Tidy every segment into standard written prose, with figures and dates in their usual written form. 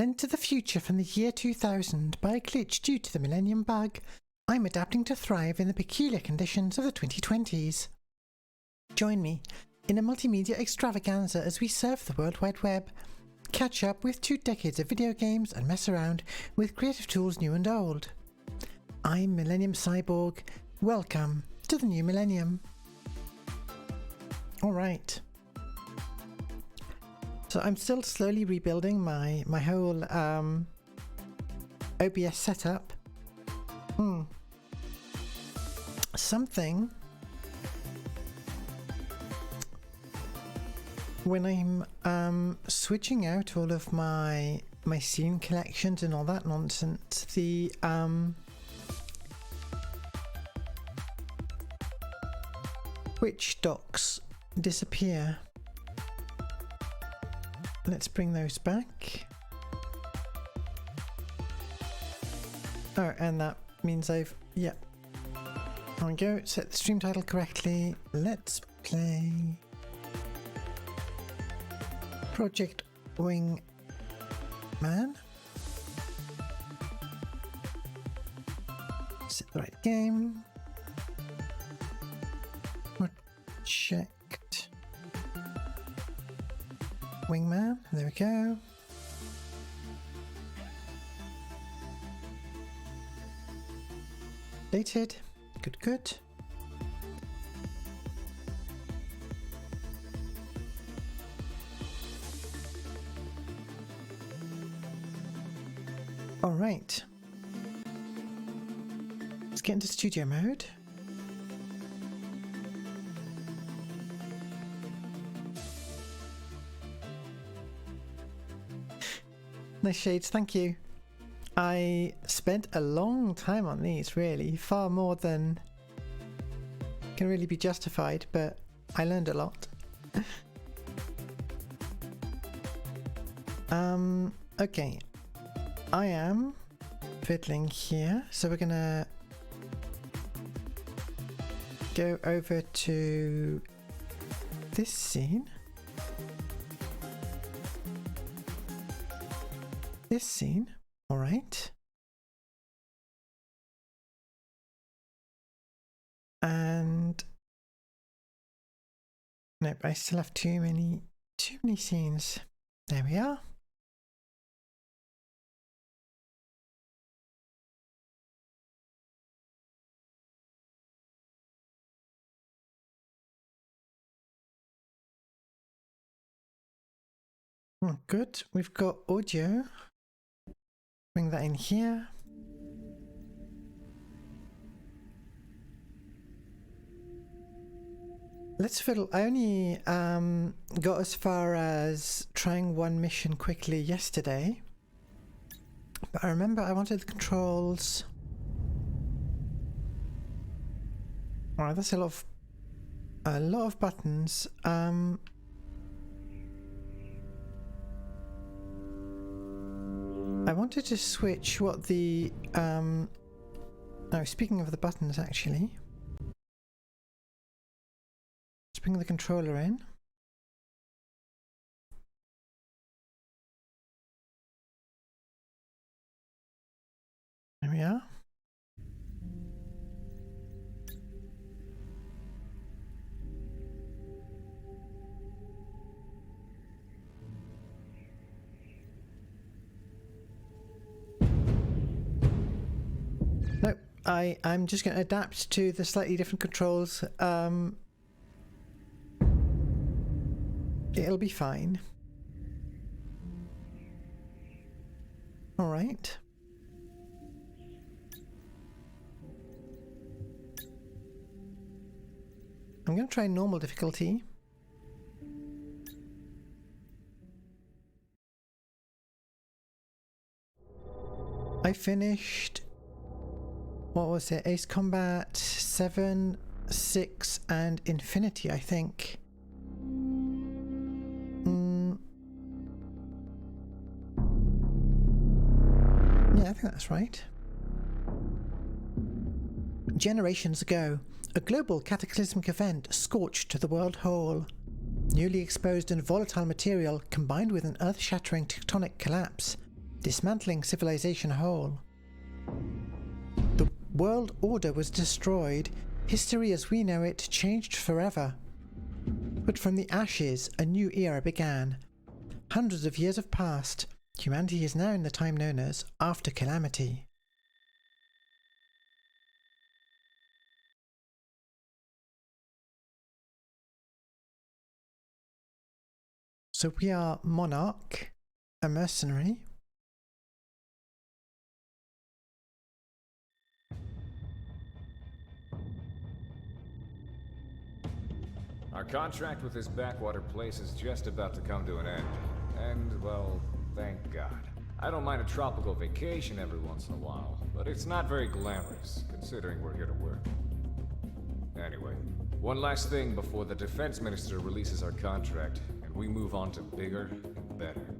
Sent to the future from the year 2000 by a glitch due to the Millennium Bug, I'm adapting to thrive in the peculiar conditions of the 2020s. Join me in a multimedia extravaganza as we surf the World Wide Web, catch up with 2 decades of video games and mess around with creative tools new and old. I'm Millennium Cyborg. Welcome to the new millennium. Alright. So I'm still slowly rebuilding my whole OBS setup. Something when I'm switching out all of my scene collections and all that nonsense, the Twitch docs disappear. Let's bring those back. Oh, and that means there we go. Set the stream title correctly. Let's play Project Wingman. Set the right game. Checked. Wingman, there we go. Dated. Good. All right. Let's get into studio mode. Nice shades, thank you. I spent a long time on these, really, far more than can really be justified, but I learned a lot. Okay, I am fiddling here, so we're gonna go over to this scene. All right. And nope, I still have too many scenes. There we are. Oh, good. We've got audio. Bring that in here. Let's fiddle. I only got as far as trying one mission quickly yesterday, but I remember I wanted the controls. Alright, that's a lot of buttons. I wanted to switch what the speaking of the buttons, actually, let's bring the controller in. There we are. Nope, I'm just going to adapt to the slightly different controls. It'll be fine. All right. I'm going to try normal difficulty. I finished, what was it? Ace Combat 7, 6 and Infinity, I think. Yeah, I think that's right. Generations ago, a global cataclysmic event scorched the world whole. Newly exposed and volatile material combined with an earth-shattering tectonic collapse dismantling civilization whole. The world order was destroyed. History as we know it changed forever. But from the ashes, a new era began. Hundreds of years have passed. Humanity is now in the time known as After Calamity. So we are Monarch, a mercenary. Our contract with this backwater place is just about to come to an end. And, well, thank God. I don't mind a tropical vacation every once in a while, but it's not very glamorous, considering we're here to work. Anyway, one last thing before the defense minister releases our contract, and we move on to bigger and better.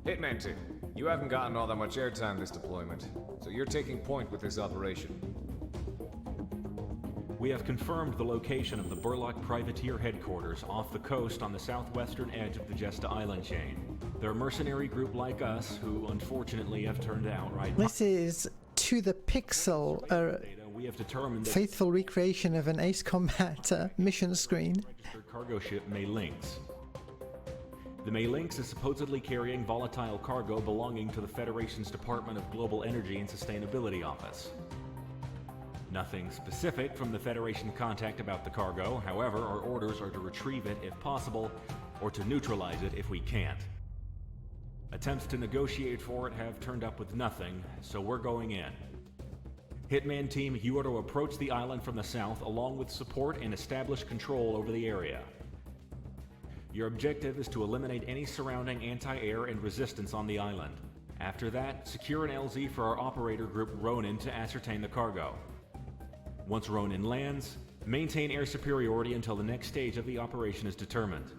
Hitman 2, you haven't gotten all that much airtime this deployment, so you're taking point with this operation. We have confirmed the location of the Burlock Privateer headquarters off the coast on the southwestern edge of the Jesta Island chain. They're a mercenary group like us who unfortunately have turned out right. This is to the pixel We have determined that faithful recreation of an Ace Combat mission screen. registered cargo ship May-Lynx. The May-Lynx is supposedly carrying volatile cargo belonging to the Federation's Department of Global Energy and Sustainability Office. Nothing specific from the Federation contact about the cargo. However, our orders are to retrieve it if possible, or to neutralize it if we can't. Attempts to negotiate for it have turned up with nothing, so we're going in. Hitman Team, you are to approach the island from the south along with support and establish control over the area. Your objective is to eliminate any surrounding anti-air and resistance on the island. After that, secure an LZ for our operator group Ronin to ascertain the cargo. Once Ronin lands, maintain air superiority until the next stage of the operation is determined.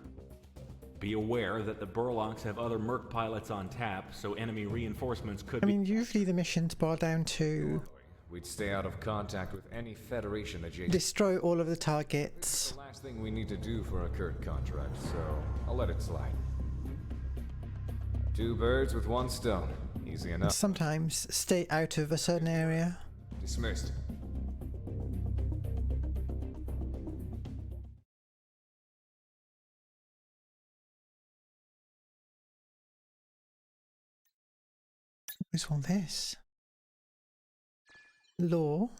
Be aware that the Burlocks have other Merc pilots on tap, so enemy reinforcements could I mean, usually the missions boil down to We'd stay out of contact with any Federation adjacent. destroy all of the targets. It's the last thing we need to do for our current contract, so I'll let it slide. Two birds with one stone. Easy enough. Sometimes stay out of a certain area. Dismissed. Always want this. Law.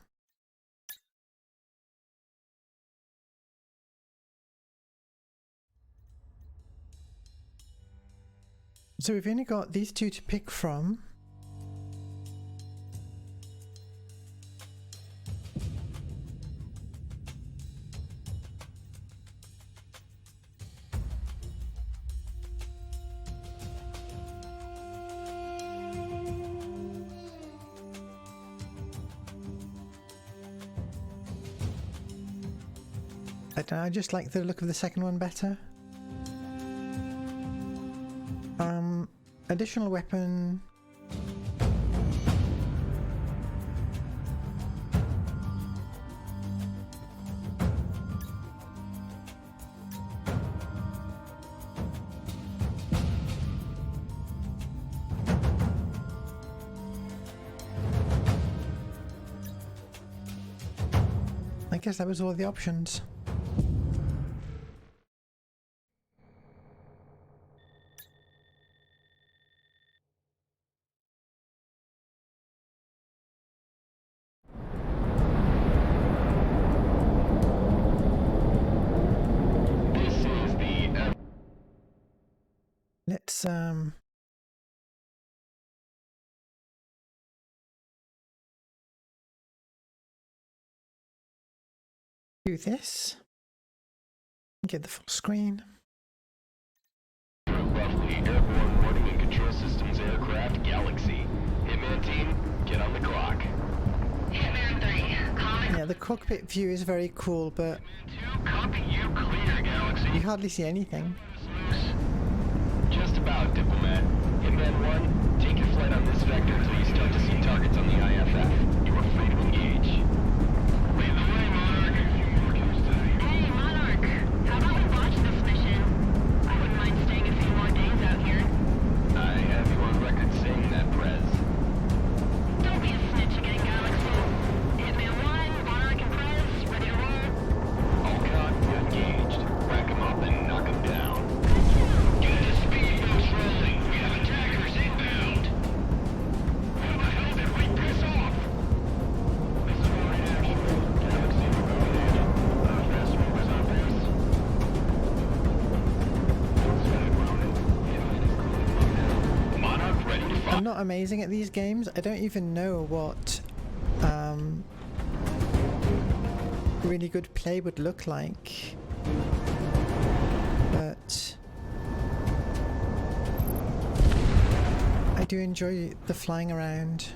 So we've only got these two to pick from. I don't know, I just like the look of the second one better. Additional weapon. I guess that was all the options. Let's do this. Get the full screen. Roughly, airborne warning and control systems aircraft Galaxy. Hitman Team, get on the clock. Hitman 3, comment. Yeah, the cockpit view is very cool, but Hitman 2, copy you clear, Galaxy. you hardly see anything. Just about, Diplomat. Hitman 1, take your flight on this vector until you start to see targets on the IFF. You are free to engage. Lead the way, Monarch. Hey, Monarch. How about we watch this mission? I wouldn't mind staying a few more days out here. I have you on record saying I'm not amazing at these games. I don't even know what really good play would look like. But I do enjoy the flying around.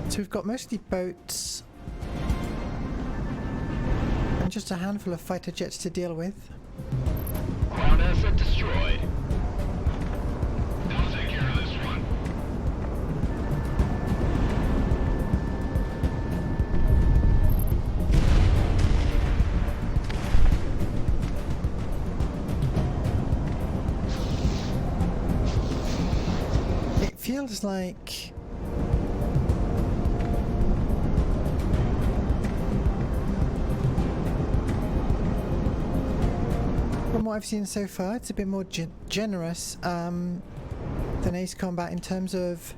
So we've got mostly boats and just a handful of fighter jets to deal with. Ground asset destroyed. I'll take care of this one. It feels like from what I've seen so far, it's a bit more generous than Ace Combat in terms of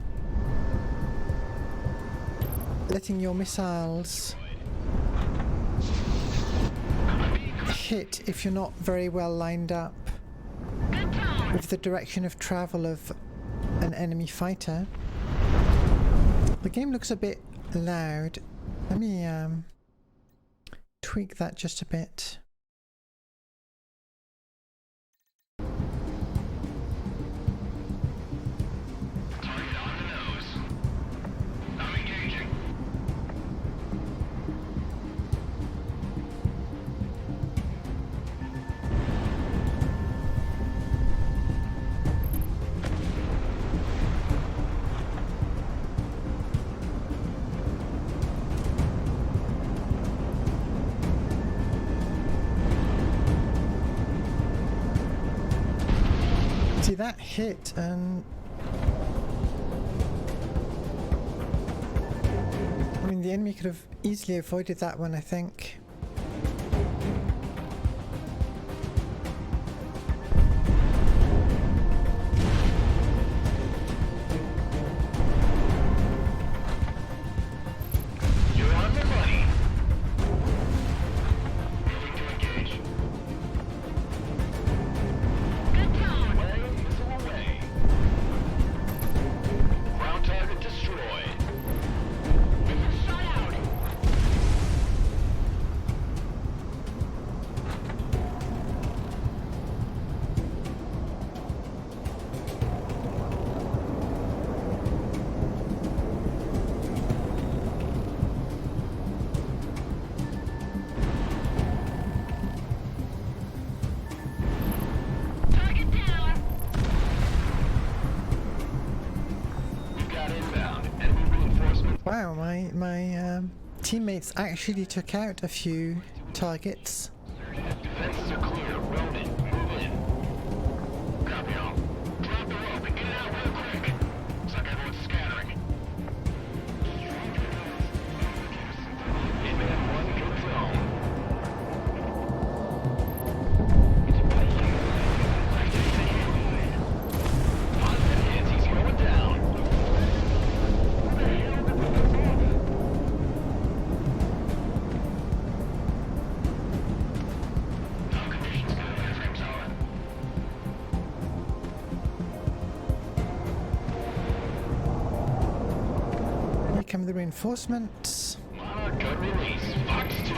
letting your missiles hit if you're not very well lined up with the direction of travel of an enemy fighter. The game looks a bit loud. Let me tweak that just a bit. See, that hit, and I mean the enemy could have easily avoided that one, I think. You're on the money. Moving to engage. Missile away. Ground target destroyed. Missile shot out. Target down. We've got inbound. Enemy reinforcements. Wow, my teammates actually took out a few targets. Defenses are clear. Ronan, move in. Copy all. Drop the rope and get it out real quick. Looks like everyone's scattering. Hitman 1, good zone. Positive hits, he's going down. All conditions good, airframe solid. Here come the reinforcements. Monarch gun release, Fox 2.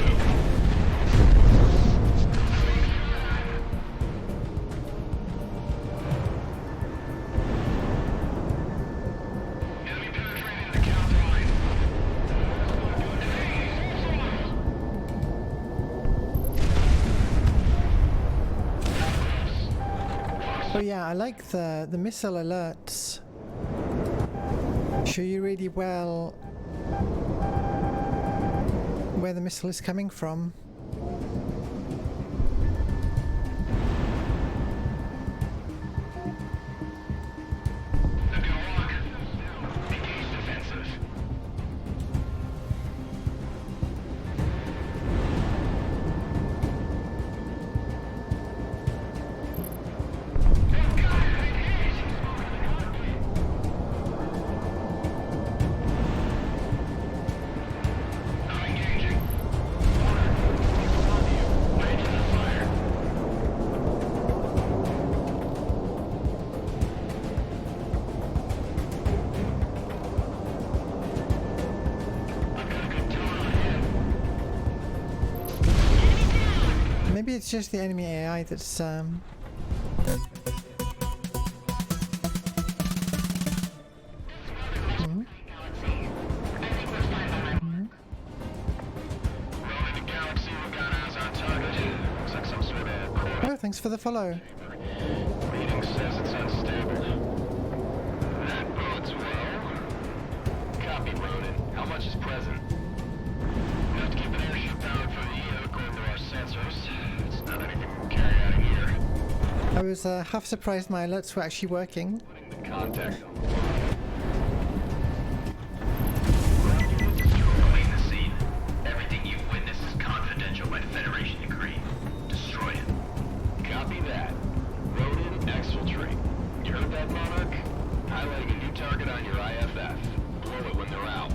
Enemy penetrating the count line. Oh yeah, I like the missile alerts. Show you really well where the missile is coming from. maybe it's just the enemy AI that's Oh, thanks for the follow. Reading says it's unstable. That bodes well. Copy, Ronan. How much is present? Enough to keep an airship powered for the year, according to our sensors. It's not anything we can carry out of here. I was half surprised my alerts were actually working. Putting the contact on. Clean the scene. Everything you've witnessed is confidential by Federation decree. Destroy it. Copy that. Ronan, exfiltrate. You heard that, Monarch? Highlighting a new target on your IFF. Blow it when they're out.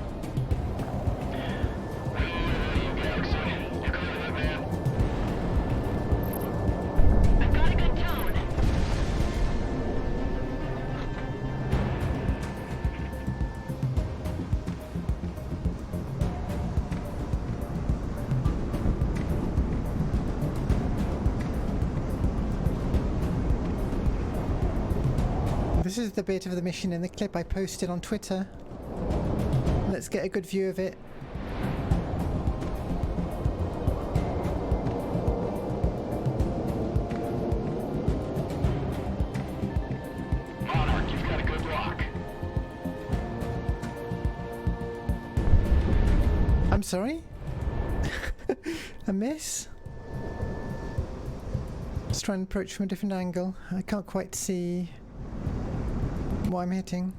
You, Galaxy. You clear that, man? I've got a good tone. This is the bit of the mission in the clip I posted on Twitter. Let's get a good view of it. Monarch, you've got a good lock. I'm sorry? A miss? Let's try and approach from a different angle. I can't quite see what I'm hitting.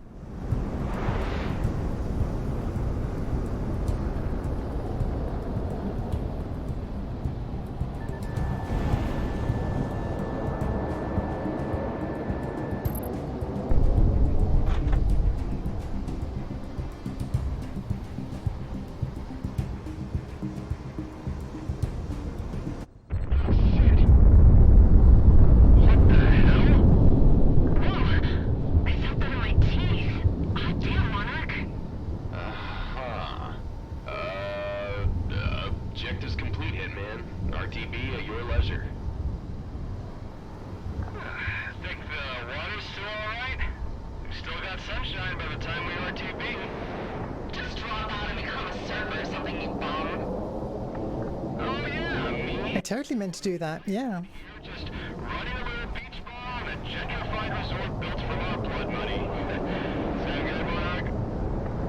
What the hell? Whoa! I felt that in my teeth. Oh, damn, Monarch. Objective's complete, Hitman. RTB at your leisure. Think the water's still alright? We've still got sunshine by the time we RTB. Just drop out and become a server or something, you bum. Oh yeah, me? I totally meant to do that, yeah. You're just running a little beach ball on a gentrified resort built from our blood money. Sound good, Monarch?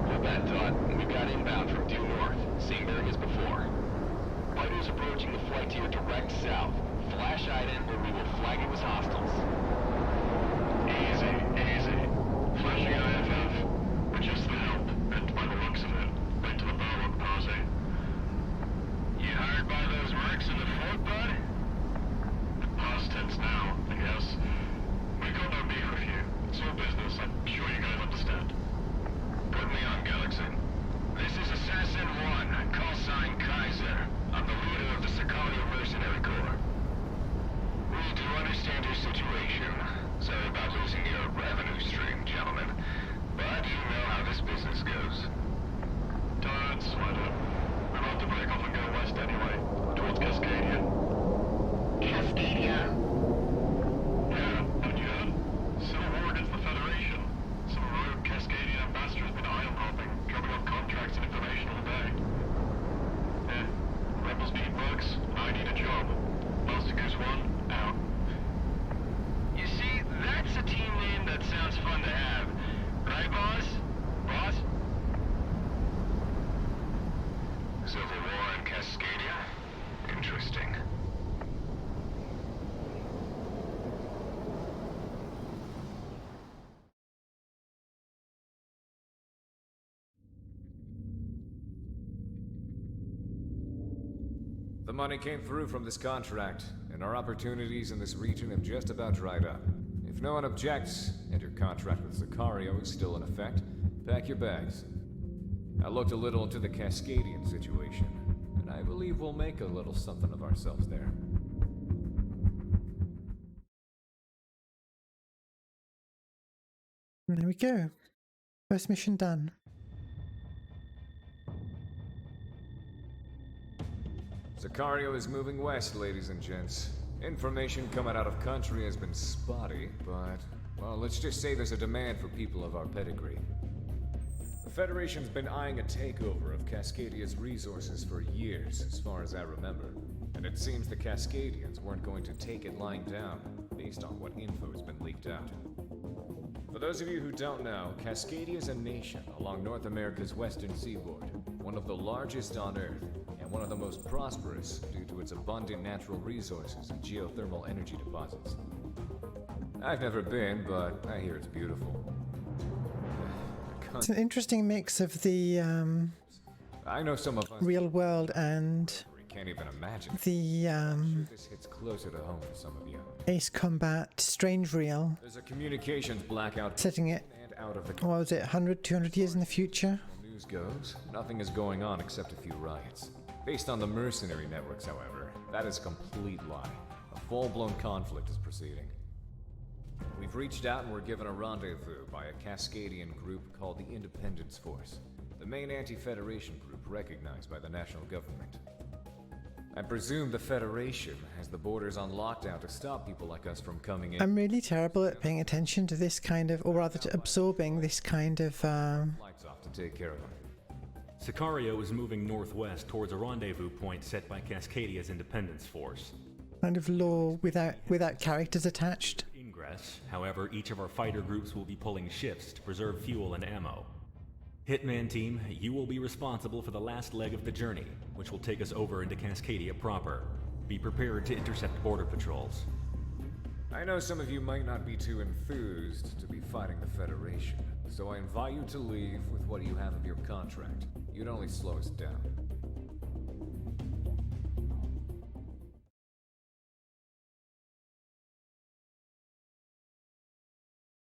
Hold that thought. We've got inbound from due north, same bearing as before. Fighters approaching the flight to your direct south. Flash ident or we will flag you as hostiles. Easy, easy. Flashing IFF. Just the help, and by the looks of it, went to the Barlock posse. You hired by those mercs in the fort, bud? Past tense now, I guess. We got no beef with you. It's your business, I'm sure you guys understand. Put me on, Galaxy. This is Assassin 1, call sign Kaiser. I'm the leader of the Sicario Mercenary Corps. We do understand your situation. Sorry about losing your revenue stream, gentlemen. But you know how this business goes. Don't sweat it. We're about to break off and go west anyway, towards Cascadia. Cascadia. Yeah, haven't you heard? Civil war against the Federation. Some rogue Cascadian ambassador's been island hopping, dropping off contracts and information all day. Yeah, rebels need bugs, I need a job. Master Goose 1, out. You see, that's a team name that sounds fun to have. Right, boss? Boss? Civil war in Cascadia? Interesting. The money came through from this contract, and our opportunities in this region have just about dried up. If no one objects, and your contract with Sicario is still in effect, pack your bags. I looked a little into the Cascadian situation, and I believe we'll make a little something of ourselves there. There we go. First mission done. Sicario is moving west, ladies and gents. Information coming out of country has been spotty, but, well, let's just say there's a demand for people of our pedigree. The Federation's been eyeing a takeover of Cascadia's resources for years, as far as I remember. And it seems the Cascadians weren't going to take it lying down, based on what info has been leaked out. For those of you who don't know, Cascadia is a nation along North America's western seaboard, one of the largest on Earth, and one of the most prosperous due to its abundant natural resources and geothermal energy deposits. I've never been, but I hear it's beautiful. It's an interesting mix of the I know some of us real world and we can't even imagine. the I'm sure this hits closer to home for some of you. Ace Combat Strange Real, There's a communications blackout setting it, and out of the what was it, 100, 200 years in the future? news goes. Nothing is going on except a few riots. Based on the mercenary networks, however, that is a complete lie. A full-blown conflict is proceeding. We've reached out and were given a rendezvous by a Cascadian group called the Independence Force, the main anti-Federation group recognized by the national government. I presume the Federation has the borders on lockdown to stop people like us from coming in. I'm really terrible at paying attention to this kind of, or rather to absorbing this kind of Lights off to take care of them. Sicario is moving northwest towards a rendezvous point set by Cascadia's Independence Force. lore without characters attached. Ingress, however, each of our fighter groups will be pulling shifts to preserve fuel and ammo. Hitman team, you will be responsible for the last leg of the journey, which will take us over into Cascadia proper. Be prepared to intercept border patrols. I know some of you might not be too enthused to be fighting the Federation, so I invite you to leave with what you have of your contract. You'd only slow us down.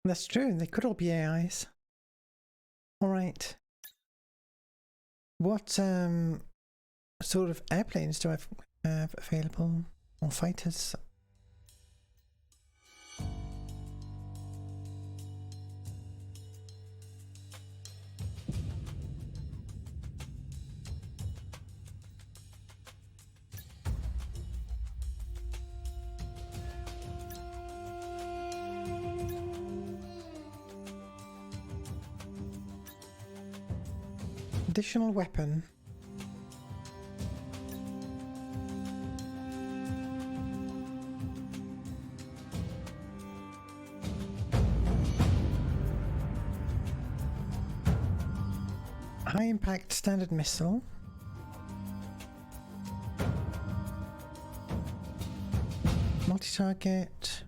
That's true, they could all be AIs. Alright. What sort of airplanes do I have available? Or fighters? Additional weapon. High impact standard missile. Multi-target.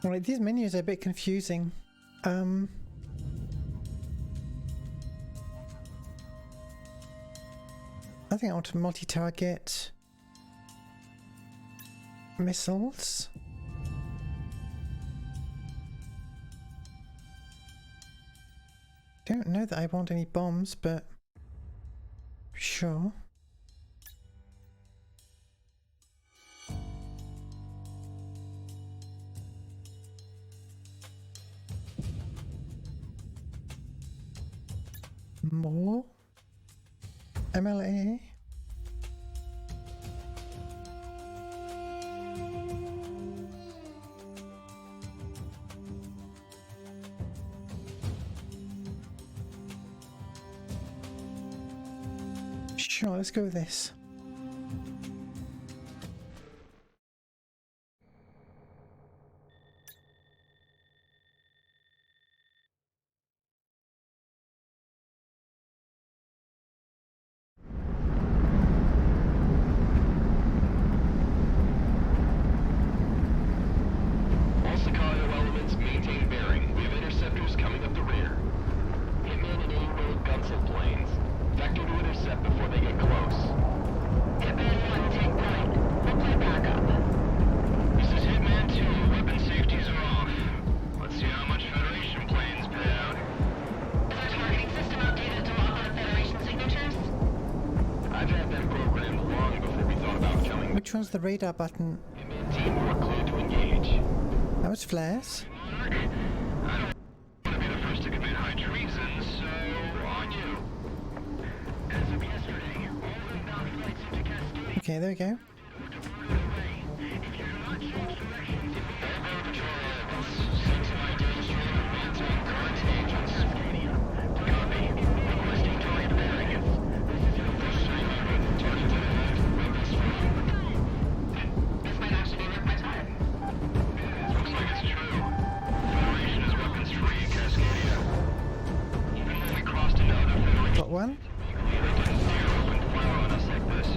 Alright, these menus are a bit confusing. I think I want to multi-target missiles. Don't know that I want any bombs, but sure. More MLA. Sure, let's go with this. All Sicario elements maintain bearing. We have interceptors coming up the rear. Hitman and A-Road gunsel planes. Vector to intercept before they get close. Which one's the radar button? Team, we're clear to engage. That was flares. Monarch, I don't want to be the first to commit high treason, so on you. As of yesterday, all inbound flights into Cascadia Okay, there we go. depart away. If you're not changed directions, airborne patrol levels. Send some ideas for advancing current agents. Cascadia. Copy. Requesting target bearings. This is your first time moving. Target to the left. Weapons free. This might actually be worth my time. Looks like it's true. Federation is weapons free in Cascadia. Even when we crossed into other Federation, Got one. they didn't dare open fire on us like this.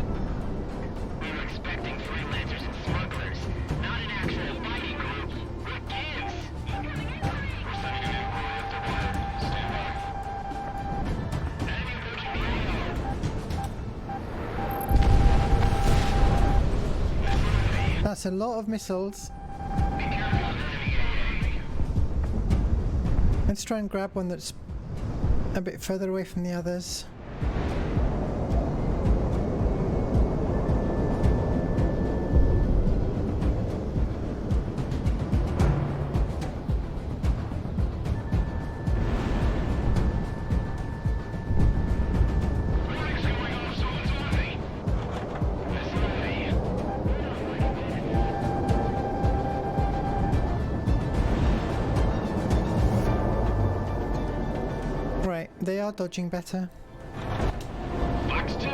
We were expecting freelancers and smugglers, not an actual fighting group. What gives? We're sending an inquiry after fire. Stand by. Enemy approaching the AO. That's a lot of missiles. Be careful of enemy AA. Let's try and grab one that's a bit further away from the others. Warning's going off, someone's on me. Right, they are dodging better. Fox 2.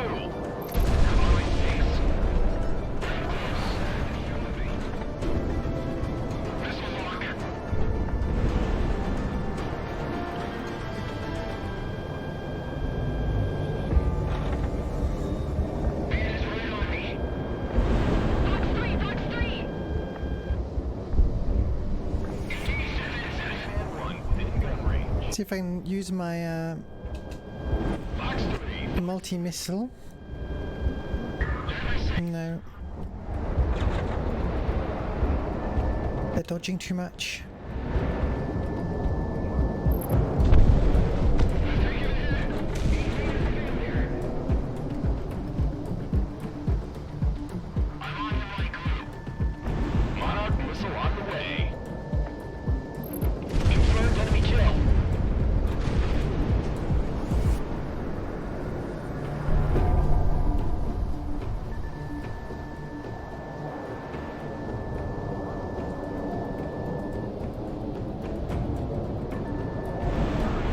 Missile lock. Beater's right on me. Box 3, Box 3! Engaged advancing. And one within gun range. See if I can use my Fox 3. multi-missile. No. They're dodging too much. I'm on the right group. Monarch missile on the way. Confirmed enemy kill.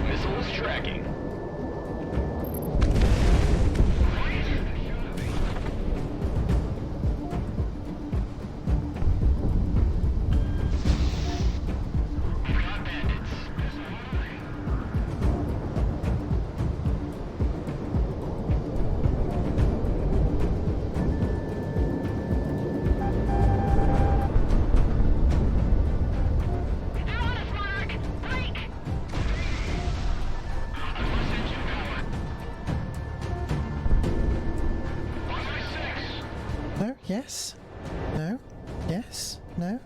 Missile is tracking. We've got bandits. They're on us, Monarch! Break! I've lost engine power. On my 6. No? Yes? No? Yes? No?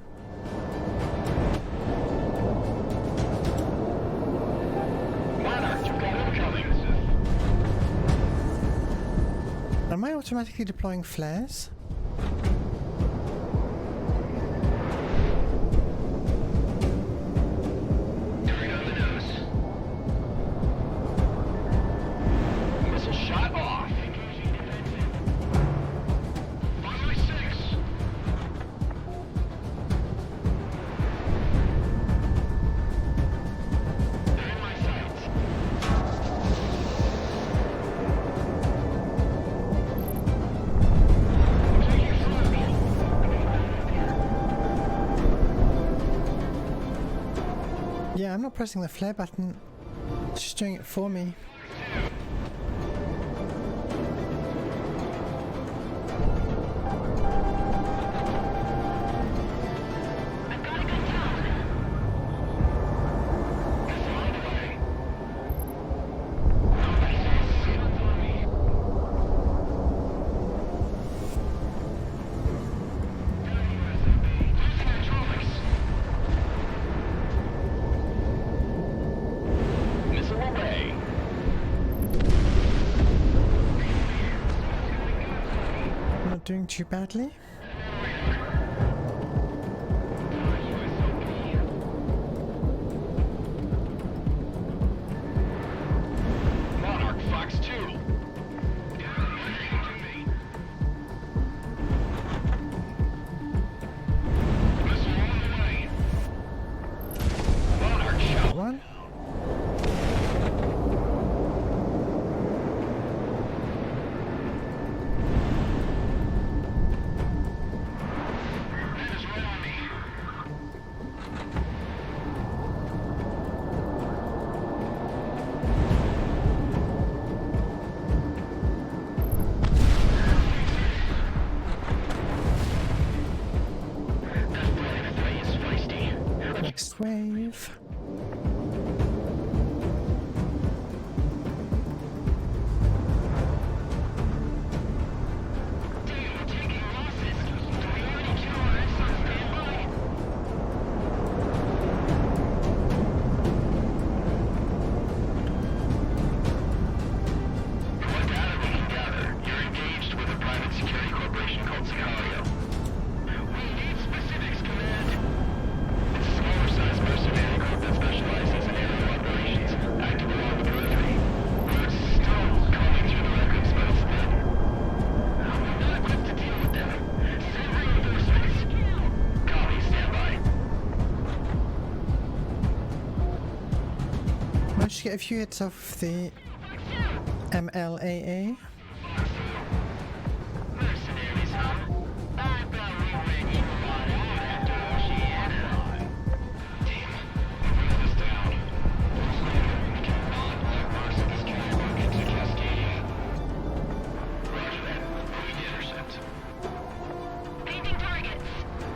Monarch, you've got incoming. Am I automatically deploying flares? Turret on the nose. Missile shot off. On my 6. They're in my sights. Taking fire. Yeah, I'm not pressing the flare button. It's just doing it for me. I've got a good tone. Missile on the way. Losing hydraulics. Missile away. I'm not doing too badly. Shockwave. Managed to get a few hits off the MLAA. Mercenaries, huh? I thought we ran you a lot out after Oceania. Damn, we this down. We cannot let Mercedes Cannibal get to Cascadia. Roger that. Moving to intercept. Painting targets.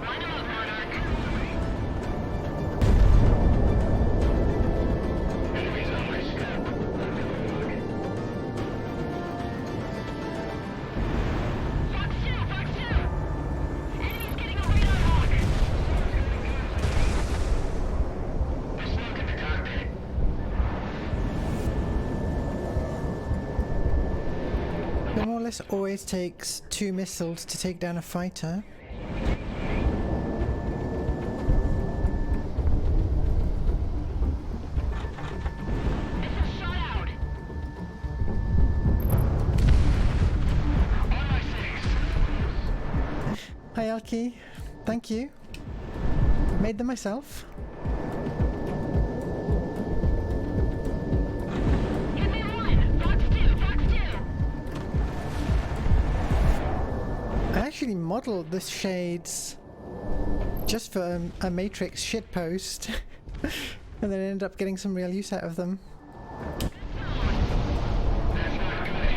Line them up, Monarch. Enemies on my scope. Fox 2, Fox 2! Enemy's getting a radar lock! There's smoke in the cockpit. It more or less always takes 2 missiles to take down a fighter. Missile shot out! On my six. Hi Alki, thank you. Made them myself. Give me one! Fox 2, Fox 2! I actually modelled the shades just for a Matrix shitpost, and then ended up getting some real use out of them. That's not good.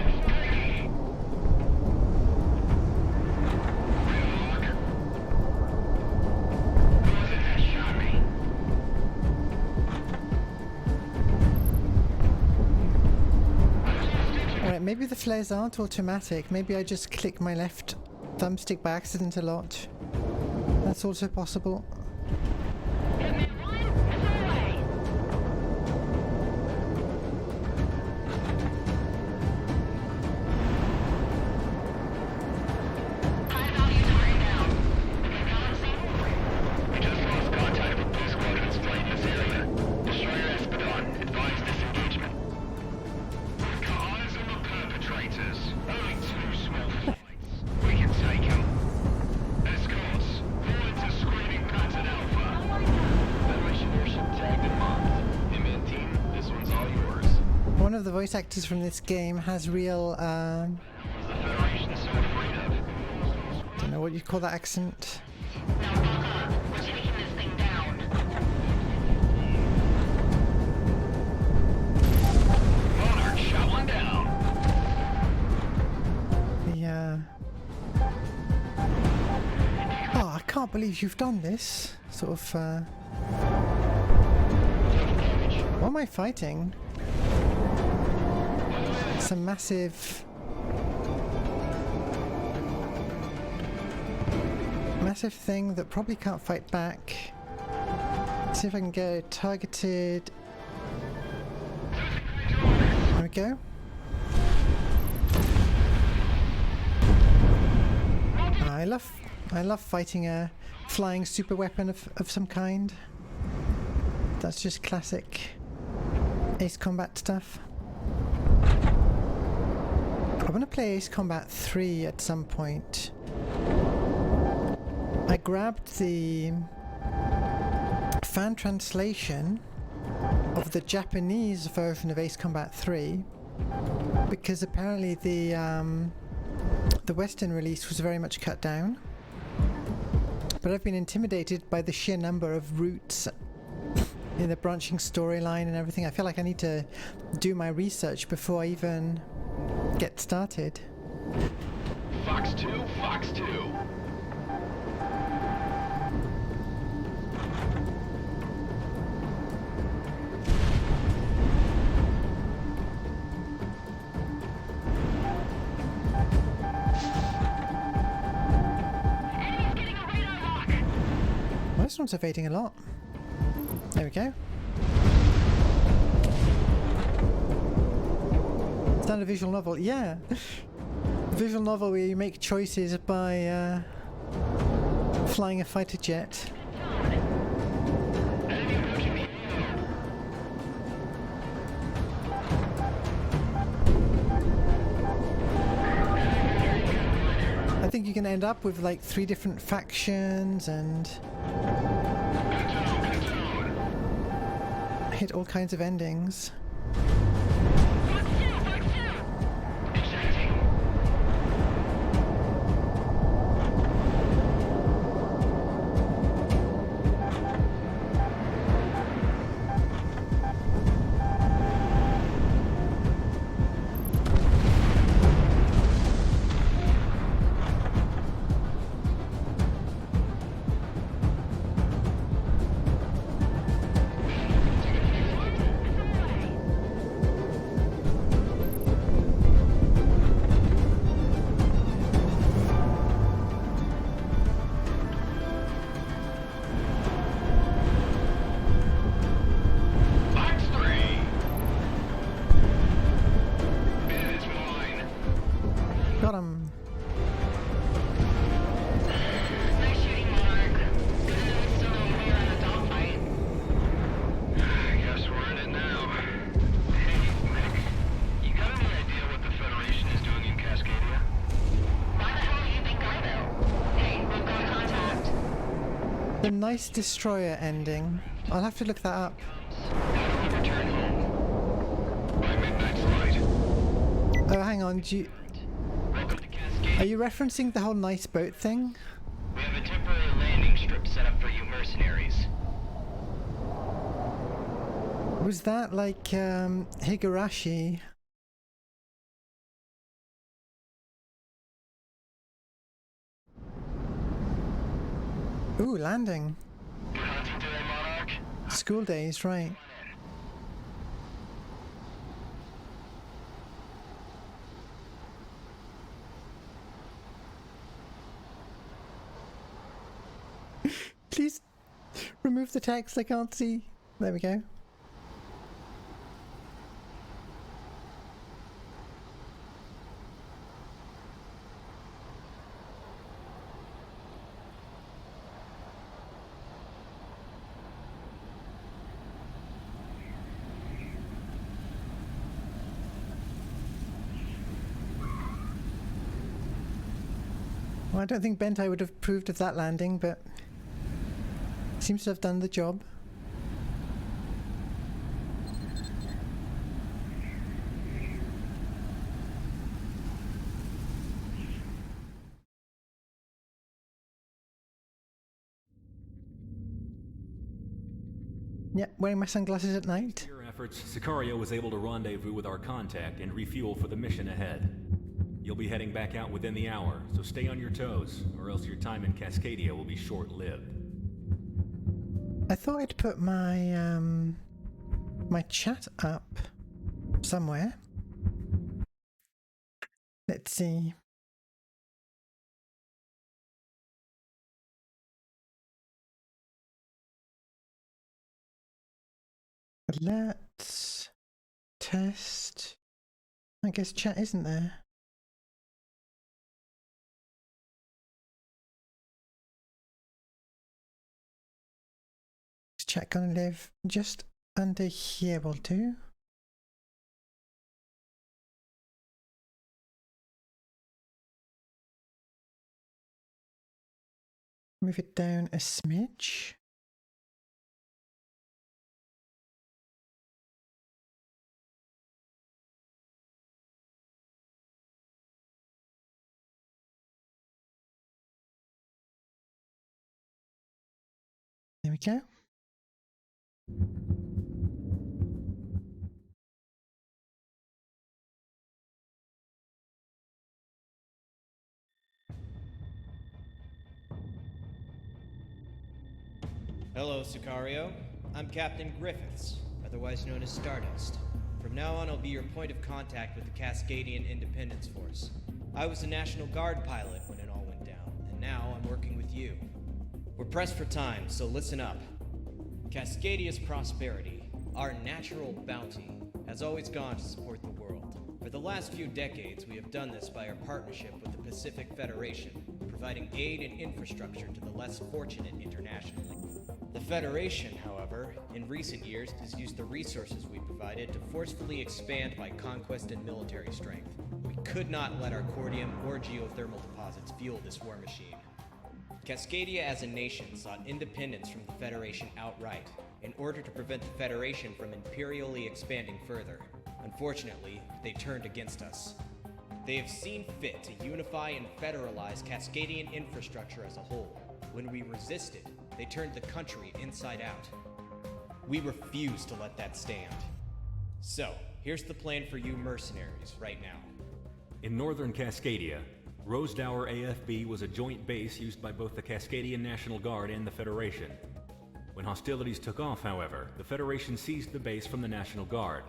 Who was it that shot me? Alright, maybe the flares aren't automatic. Maybe I just click my left thumbstick by accident a lot. That's also possible. Give me one! Missile away! High value target down. Galaxy? We just lost contact with blue squadrons flying this area. Destroyer Espadon, advise disengagement. We've got eyes on the perpetrators. Only 2 small flights. We can take them. Escorts, fall into screening pattern Alpha. Federation airship tagged and marked. Inman team, this one's all yours. One of the voice actors from this game has real, Was the Federation so afraid of? don't know what you call that accent. Now buck up. We're taking this thing down. Monarch shot one down. The, oh, I can't believe you've done this. Sort of, what am I fighting? It's a massive thing that probably can't fight back. See if I can get it targeted. There we go. I love fighting a flying super weapon of some kind. That's just classic Ace Combat stuff. I want to play Ace Combat 3 at some point. I grabbed the fan translation of the Japanese version of Ace Combat 3 because apparently the Western release was very much cut down. But I've been intimidated by the sheer number of routes in the branching storyline and everything. I feel like I need to do my research before I even get started. Fox 2, Fox 2. ones are fading a lot. There we go. Is that a visual novel? Yeah. Visual novel where you make choices by flying a fighter jet. I think you can end up with like 3 different factions and hit all kinds of endings. Got him. Nice shooting, Monarch. Good to know it's still over here in a dogfight. I guess we're in it now. Hey, Mick, you got any idea what the Federation is doing in Cascadia? Why the hell do you think I know? Hey, we've got contact. The nice destroyer ending. I'll have to look that up. How do we return home? By midnight's light. Oh, hang on. Welcome to Cascadia. Are you referencing the whole nice boat thing? We have a temporary landing strip set up for you mercenaries. Was that like Higurashi? Ooh, landing. Hunting today, Monarch? School days, right. Please remove the text, I can't see. There we go. Well, I don't think Bentai would have approved of that landing, but seems to have done the job. Yep, wearing my sunglasses at night. In your efforts, Sicario was able to rendezvous with our contact and refuel for the mission ahead. You'll be heading back out within the hour, so stay on your toes, or else your time in Cascadia will be short-lived. I thought I'd put my my chat up somewhere. Let's see. Let's test. I guess chat isn't there. Is chat gonna live just under here will do? Move it down a smidge. There we go. Hello, Sicario. I'm Captain Griffiths, otherwise known as Stardust. From now on, I'll be your point of contact with the Cascadian Independence Force. I was a National Guard pilot when it all went down, and now I'm working with you. We're pressed for time, so listen up. Cascadia's prosperity, our natural bounty, has always gone to support the world. For the last few decades, we have done this by our partnership with the Pacific Federation, providing aid and infrastructure to the less fortunate internationally. The Federation, however, in recent years has used the resources we provided to forcefully expand by conquest and military strength. We could not let our cordium or geothermal deposits fuel this war machine. Cascadia as a nation sought independence from the Federation outright, in order to prevent the Federation from imperially expanding further. Unfortunately, they turned against us. They have seen fit to unify and federalize Cascadian infrastructure as a whole. When we resisted, they turned the country inside out. We refuse to let that stand. So, here's the plan for you mercenaries right now. In northern Cascadia, Rosedower AFB was a joint base used by both the Cascadian National Guard and the Federation. When hostilities took off, however, the Federation seized the base from the National Guard.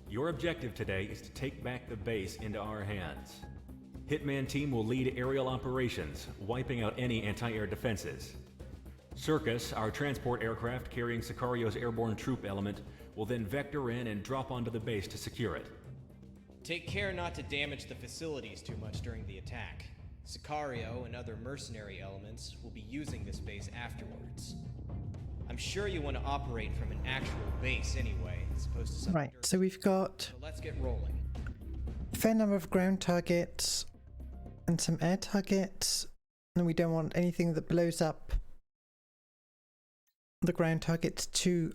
Your objective today is to take back the base into our hands. Hitman Team will lead aerial operations, wiping out any anti-air defenses. Circus, our transport aircraft carrying Sicario's airborne troop element, will then vector in and drop onto the base to secure it. Take care not to damage the facilities too much during the attack. Sicario and other mercenary elements will be using this base afterwards. I'm sure you want to operate from an actual base anyway, as opposed to something. Right, so we've got So let's get rolling. a fair number of ground targets and some air targets, and we don't want anything that blows up the ground targets too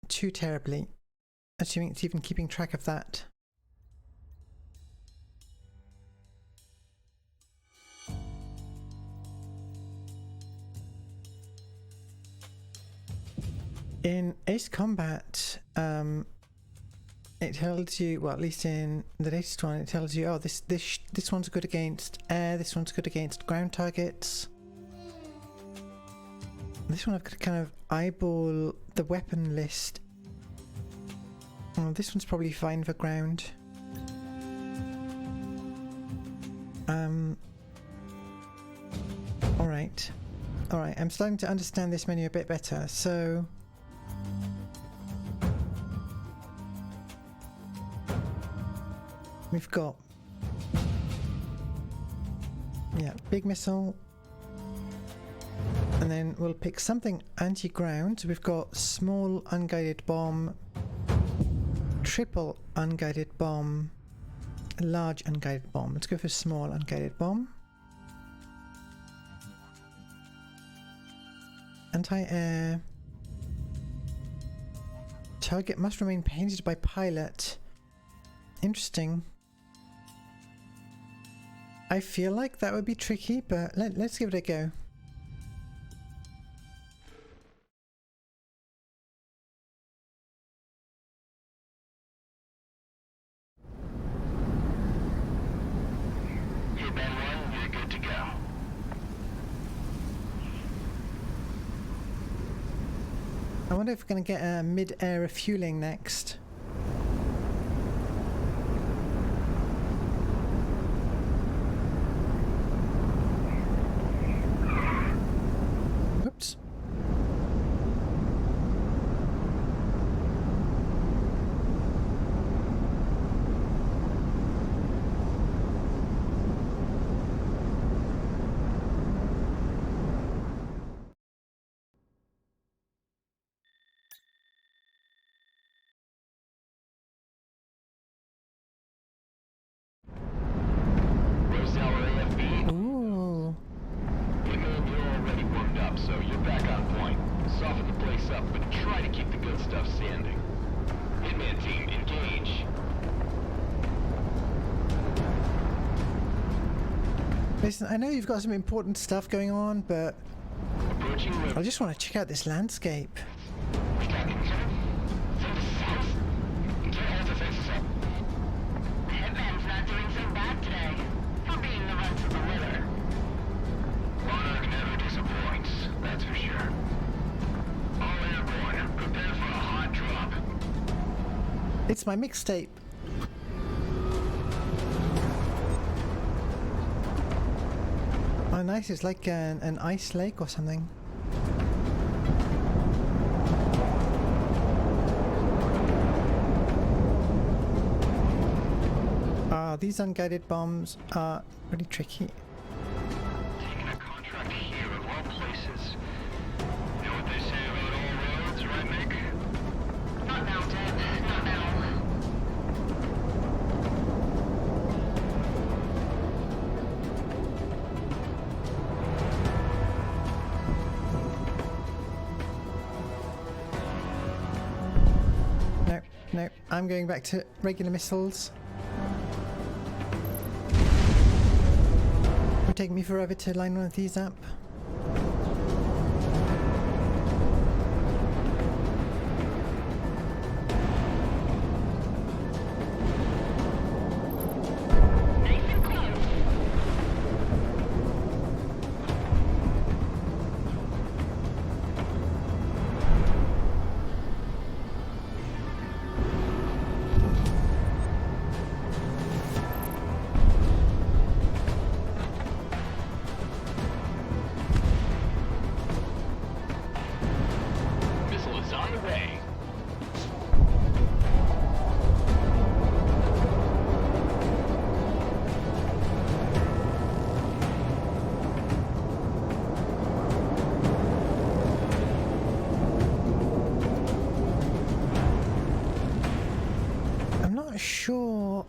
terribly, assuming it's even keeping track of that. In Ace Combat, it tells you, well, at least in the latest one, it tells you, oh, this one's good against air, this one's good against ground targets. This one I've got to kind of eyeball the weapon list. Oh, this one's probably fine for ground. Alright. Alright, I'm starting to understand this menu a bit better, so... We've got... yeah, big missile. And then we'll pick something anti-ground. So we've got small unguided bomb, triple unguided bomb, large unguided bomb. Let's go for small unguided bomb. Anti-air. Target must remain painted by pilot. Interesting. I feel like that would be tricky, but let's give it a go. I wonder if we're going to get a mid-air refueling next. Oops. Ooh. Wingman, you're already warmed up, so you're back on point. Soften the place up, but try to keep the good stuff standing. Hitman team, engage. Listen, I know you've got some important stuff going on, but Approaching I river. just want to check out this landscape. Hitman's not doing so bad today. For being the runt of the litter. Monarch never disappoints, that's for sure. All airborne, prepare for a hot drop. It's my mixtape. Oh, nice. It's like an ice lake or something. these unguided bombs are really tricky. Taking a contract here of all places. You know what they say about all roads, right, Mick? Not now, Dad. Not now. No, I'm going back to regular missiles. It'll take me forever to line one of these up. Nice and close. Missile is on the way. I'm not sure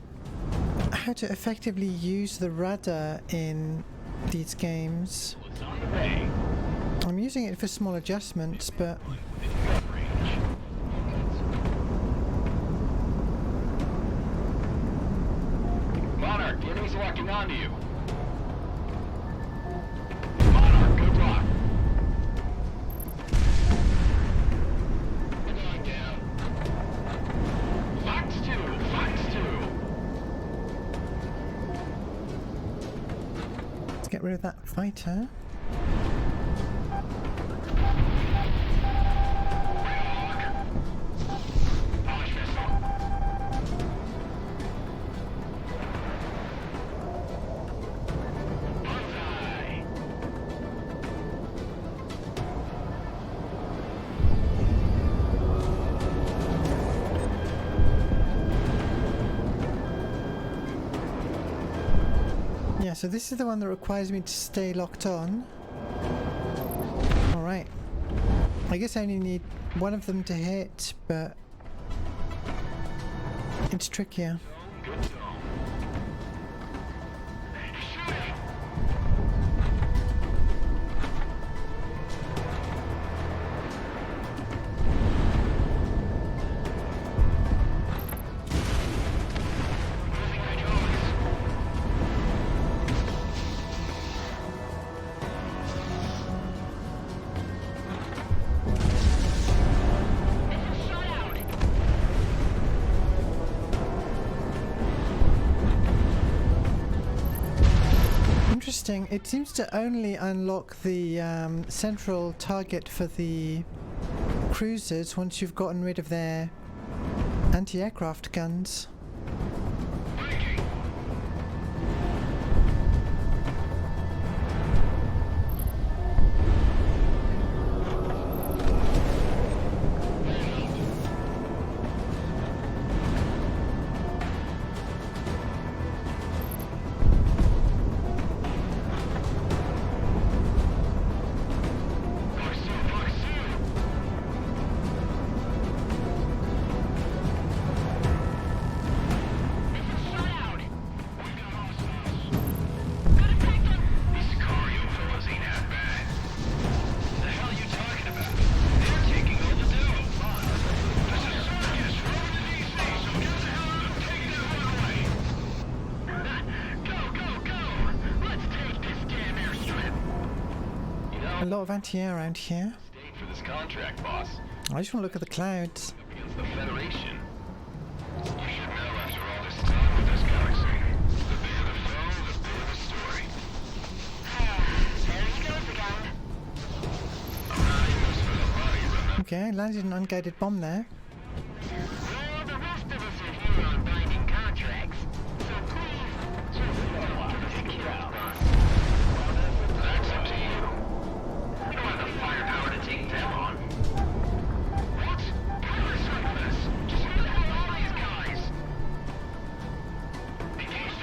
how to effectively use the rudder in these games. Missile is on the way. I'm using it for small adjustments, but Within gun range. Monarch, the enemy's locking onto you. Monarch, good luck. We're going down. Fox 2, Fox 2. let's get rid of that fighter. Polish missile. Bullseye. Yeah, so this is the one that requires me to stay locked on. Alright. I guess I only need one of them to hit, but it's trickier. Good zone. Shooting. Losing hydraulics. Missile shot out. Interesting. It seems to only unlock the central target for the cruisers once you've gotten rid of their anti-aircraft guns. Breaking. Fox 2, Fox 2. Missile shot out. We got hostiles. Gotta take them. These Sicario fellas ain't half bad. The hell you talking about? They're taking all the dough. This is Sarkis. We're over to DC, so get the hell out and take that runway. Go, go, go. Let's take this damn airstrip. You A know, lot of anti-air around here. stayed for this contract, boss. I just want to look at the clouds. Up against the Federation. You should know after all this time with this galaxy. The bigger the foe, the bigger the story. There he goes again. I'm not in this for the money, remember? Okay, I landed an unguided bomb there. Well, the rest of us are here on binding contracts. So please, just execute us. That's up to you. You don't have the firepower to take them on. What? Power surplus. Just who the hell are these guys? Engage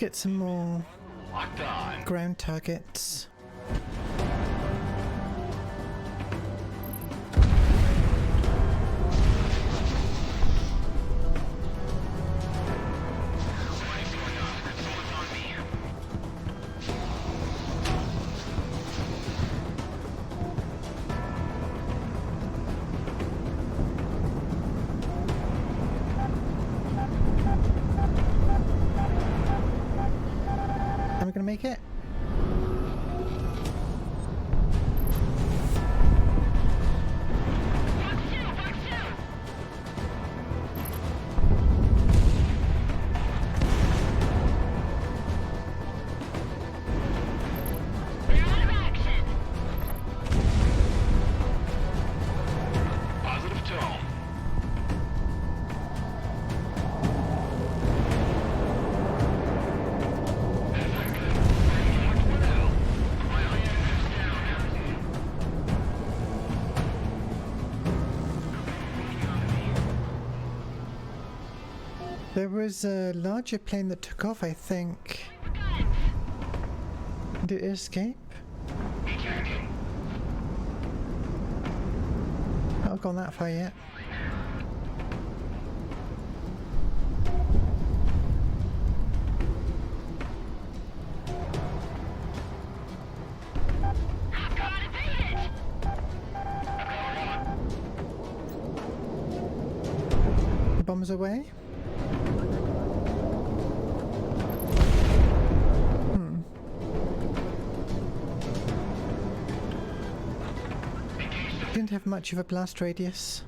get some more Locked on. ground targets. Am I gonna make it? Positive tone. There was a larger plane that took off, I think. Did it escape? Not gone that far yet. The bombs away. Didn't have much of a blast radius.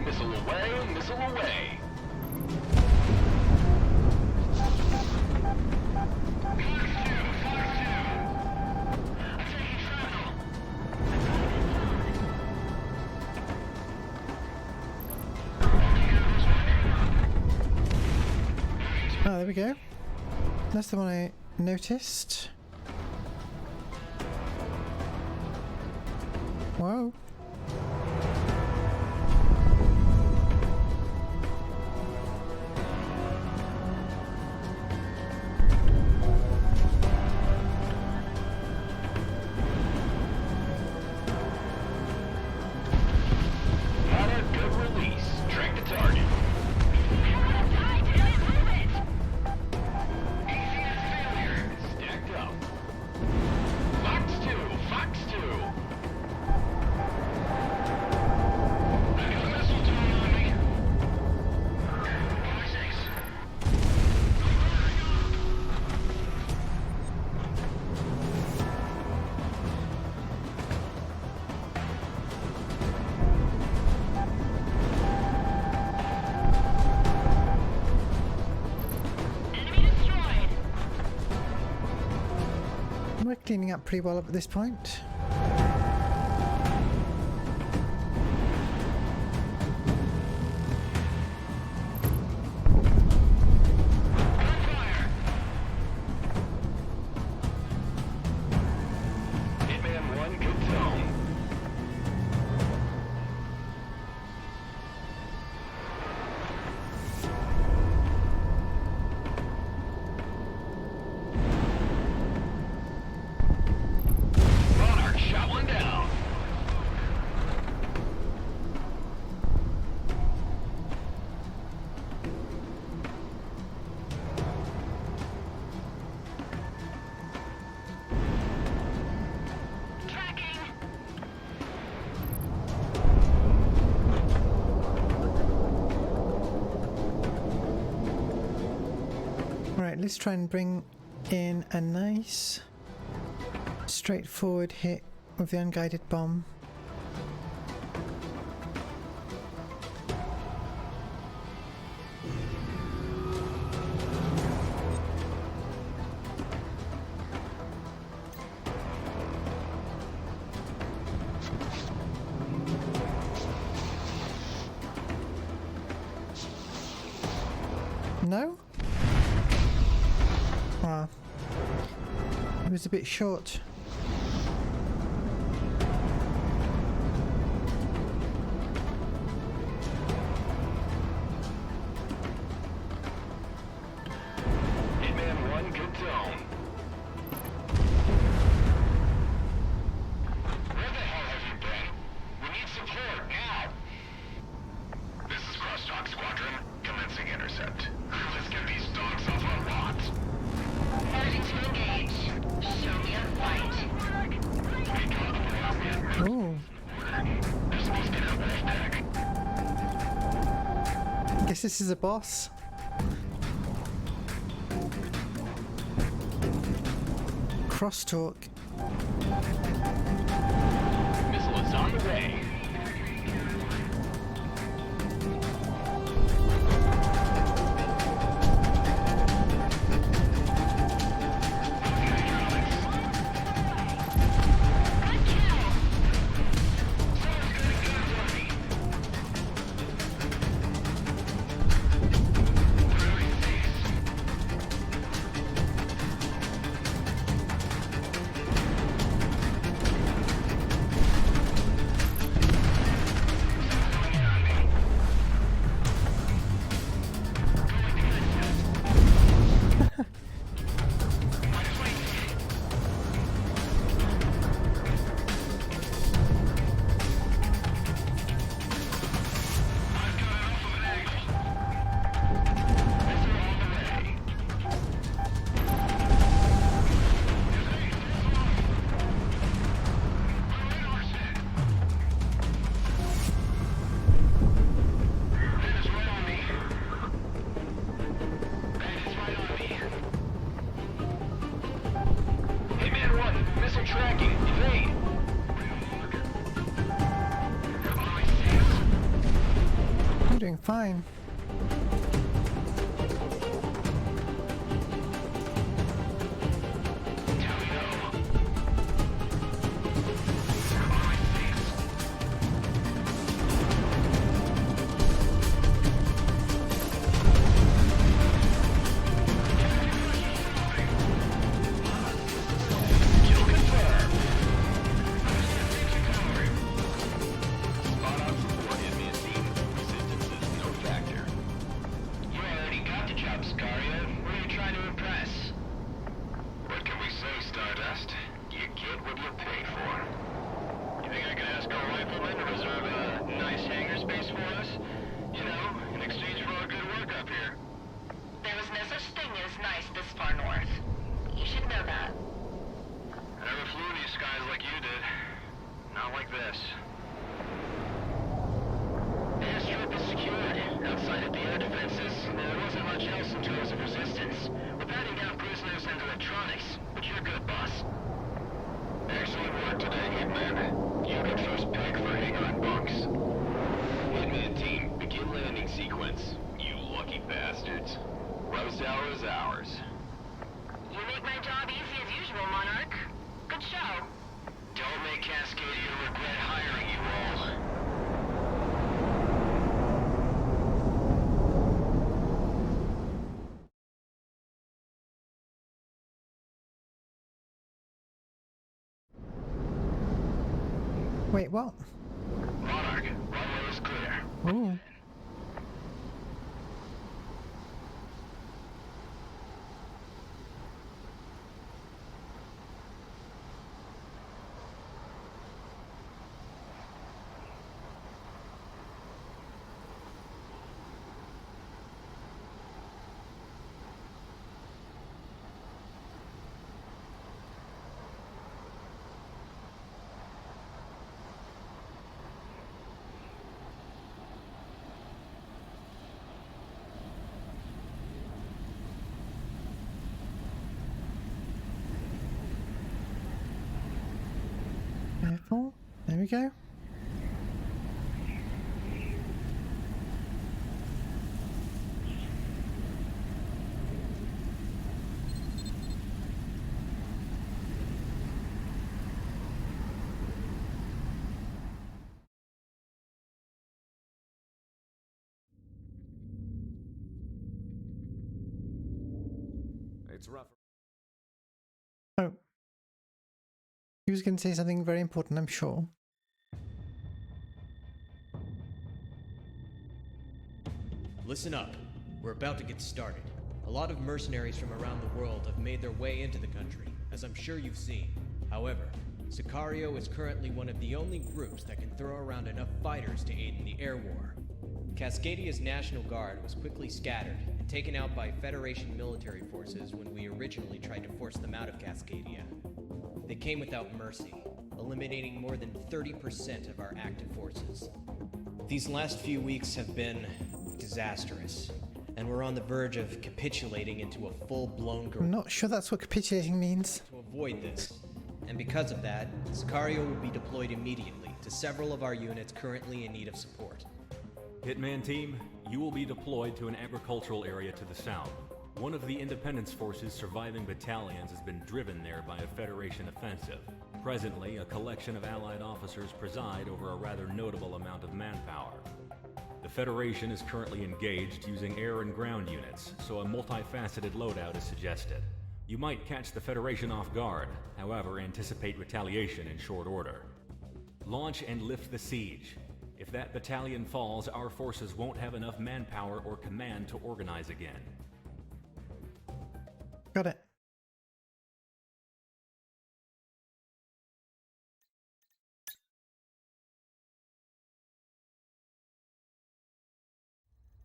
Missile away, missile away. Oh, there we go. That's the one I noticed. Whoa. Got a good release. Track the target. Stacked up. Fox 2, Fox 2. I got a missile tone on me. Fox 6. Enemy destroyed. We're cleaning up pretty well up at this point. Hitman 1, good tone. Monarch shot one down. Tracking. Right, let's try and bring in a nice straightforward hit with the unguided bomb. No? Ah. was a bit short. Hitman 1, good tone. Where the hell have you been? We need support, now! This is Crosstalk Squadron, commencing intercept. Let's get these dogs off our lot. Starting to engage. Show me a fight. We got a warrior. Ooh. They're supposed to get a wolf pack. Guess this is a boss. Crosstalk. Missile is on the way. Good kill. Hitman 1, missile tracking, evade! I'm doing fine. Kill confirmed. Spot on support, Hitman team. Resistance is no factor. You already got the job, Scaria. Who are you trying to impress? What can we say, Stardust? You get what you pay for. You think I can ask our rifleman to reserve a nice hangar space for us? You know, in exchange for our good work up here. There was no such thing as nice this far north. You should know that. I never flew these skies like you did. Not like this. The airstrip is secured. Outside of the air defenses, there wasn't much else in terms of resistance. We're patting down prisoners and electronics, but you're good, boss. Excellent work today, Hitman. You get first pick for hangar and bunks. Hitman team, begin landing sequence. You lucky bastards. Rose Tower is ours. You make my job easy as usual, Monarch. Good show. Don't make Cascadia regret hiring you all. Wait, what? Monarch, runway is clear. Ooh. Careful. There we go. It's rough. Oh, He was going to say something very important, I'm sure. Listen up. We're about to get started. A lot of mercenaries from around the world have made their way into the country, as I'm sure you've seen. However, Sicario is currently one of the only groups that can throw around enough fighters to aid in the air war. Cascadia's National Guard was quickly scattered and taken out by Federation military forces when we originally tried to force them out of Cascadia. They came without mercy, eliminating more than 30% of our active forces. These last few weeks have been disastrous, and we're on the verge of capitulating into a full-blown I'm not sure that's what capitulating means. to avoid this. And because of that, Sicario will be deployed immediately to several of our units currently in need of support. Hitman team, you will be deployed to an agricultural area to the south. One of the Independence Force's surviving battalions has been driven there by a Federation offensive. Presently, a collection of Allied officers preside over a rather notable amount of manpower. The Federation is currently engaged using air and ground units, so a multifaceted loadout is suggested. You might catch the Federation off guard, however, anticipate retaliation in short order. Launch and lift the siege. If that battalion falls, our forces won't have enough manpower or command to organize again. Got it.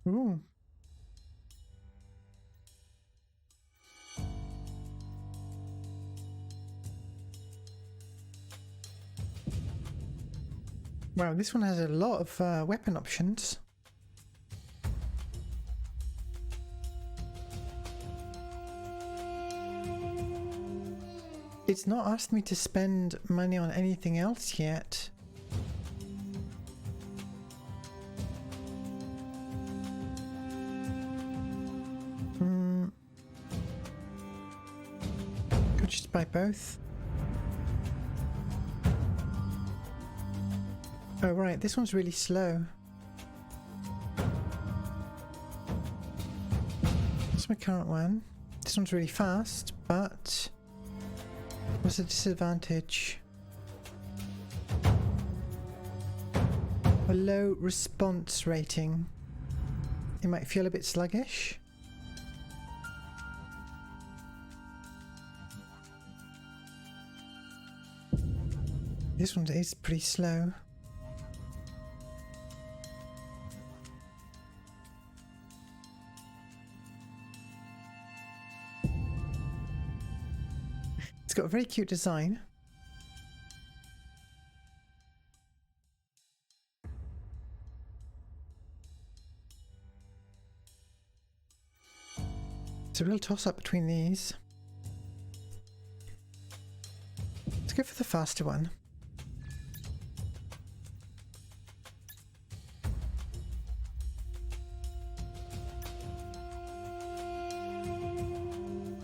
Ooh. Wow, this one has a lot of weapon options. It's not asked me to spend money on anything else yet. Could just buy both. Oh right, this one's really slow. That's my current one. This one's really fast, but what's the disadvantage? A low response rating. It might feel a bit sluggish. This one is pretty slow. It's got a very cute design. It's a real toss-up between these. Let's go for the faster one.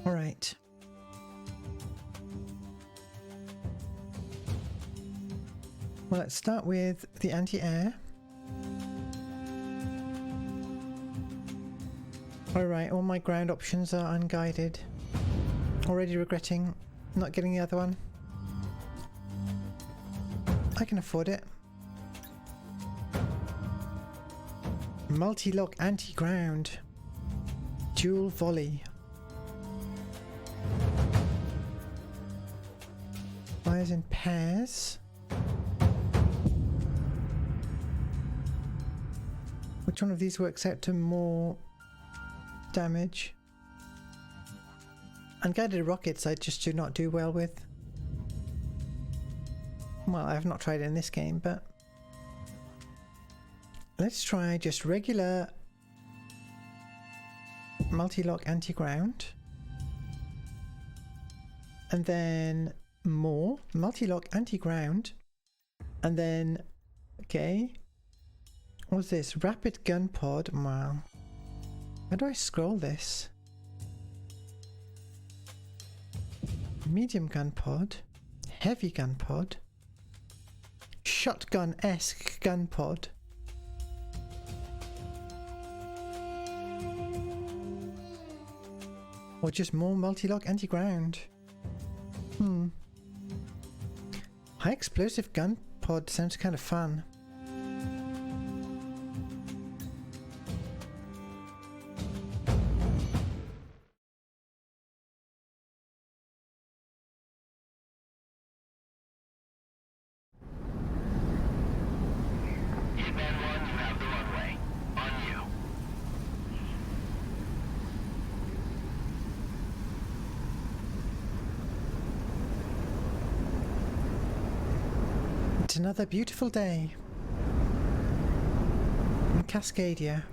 All right. Well, let's start with the anti-air. Alright, all my ground options are unguided. Already regretting not getting the other one. I can afford it. Multi-lock anti-ground. Dual volley. Fires in pairs. Which one of these works out to more damage? Unguided rockets I just do not do well with. Well, I have not tried it in this game, but let's try just regular multi-lock anti-ground. And then more multi-lock anti-ground. And then, okay. What's this? Rapid gun pod. Wow. How do I scroll this? Medium gun pod. Heavy gun pod. Shotgun-esque gun pod. Or just more multi-lock anti-ground. High explosive gun pod sounds kind of fun. Hitman 1, you have the runway. On you. It's another beautiful day in Cascadia.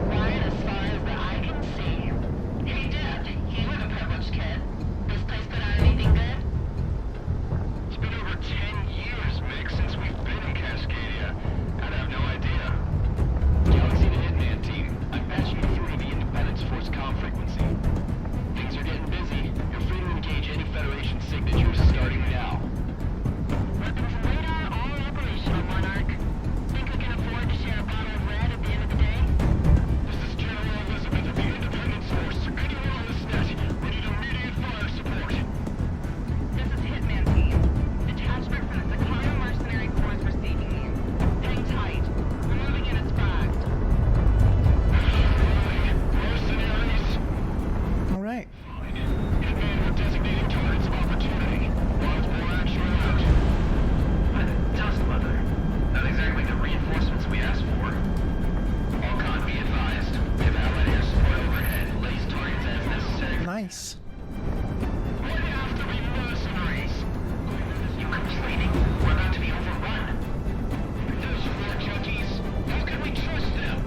Right as far as the eye can see. Hey, Dad, you were the privileged kid. This place put out anything good? It's been over 10 years, Mick, since we've been in Cascadia. I'd have no idea. Galaxy to Hitman team. I'm patching you through to the Independence Force comm frequency. Things are getting busy. You're free to engage any Federation signatures starting now. Weapons and radar all operational, Monarch. Think we can afford to share a bottle of red at the end of the day? This is General Elizabeth of the Independence Force. Anyone on this net, we need immediate fire support. This is Hitman Team. Detachment from the Sakana Mercenary Force receiving you. Hang tight. We're moving in as flagged. Mercenaries. Alright. Hitman, we're designating targets of opportunity. Want more action out? By the dust mother. Not exactly the reinforcements we asked for. All con be advised. We have allied air support overhead. Lace targets as necessary. Nice. We have to be mercenaries. You complaining? We're about to be overrun. Those four junkies, how can we trust them?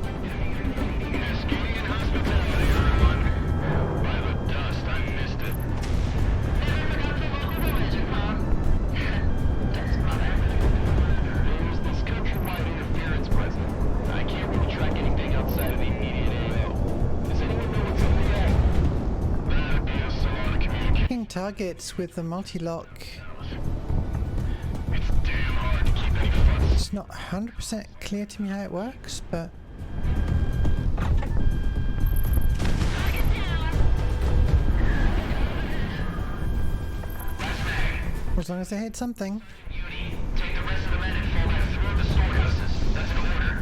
Cascadian hospitality, everyone. By the dust, I missed it. Never forgot the local religion, huh? Dust mother. There's this countrywide interference present. I can't really track anything outside of the immediate AO. Does anyone know what's up with that? That'd be a lot of communication. Picking targets with the multi-lock. It's damn hard to keep any fuss. It's not 100% clear to me how it works, but Target down. as long as I hit something. Uni, take the rest of the men and fall back through the storehouses. That's an order.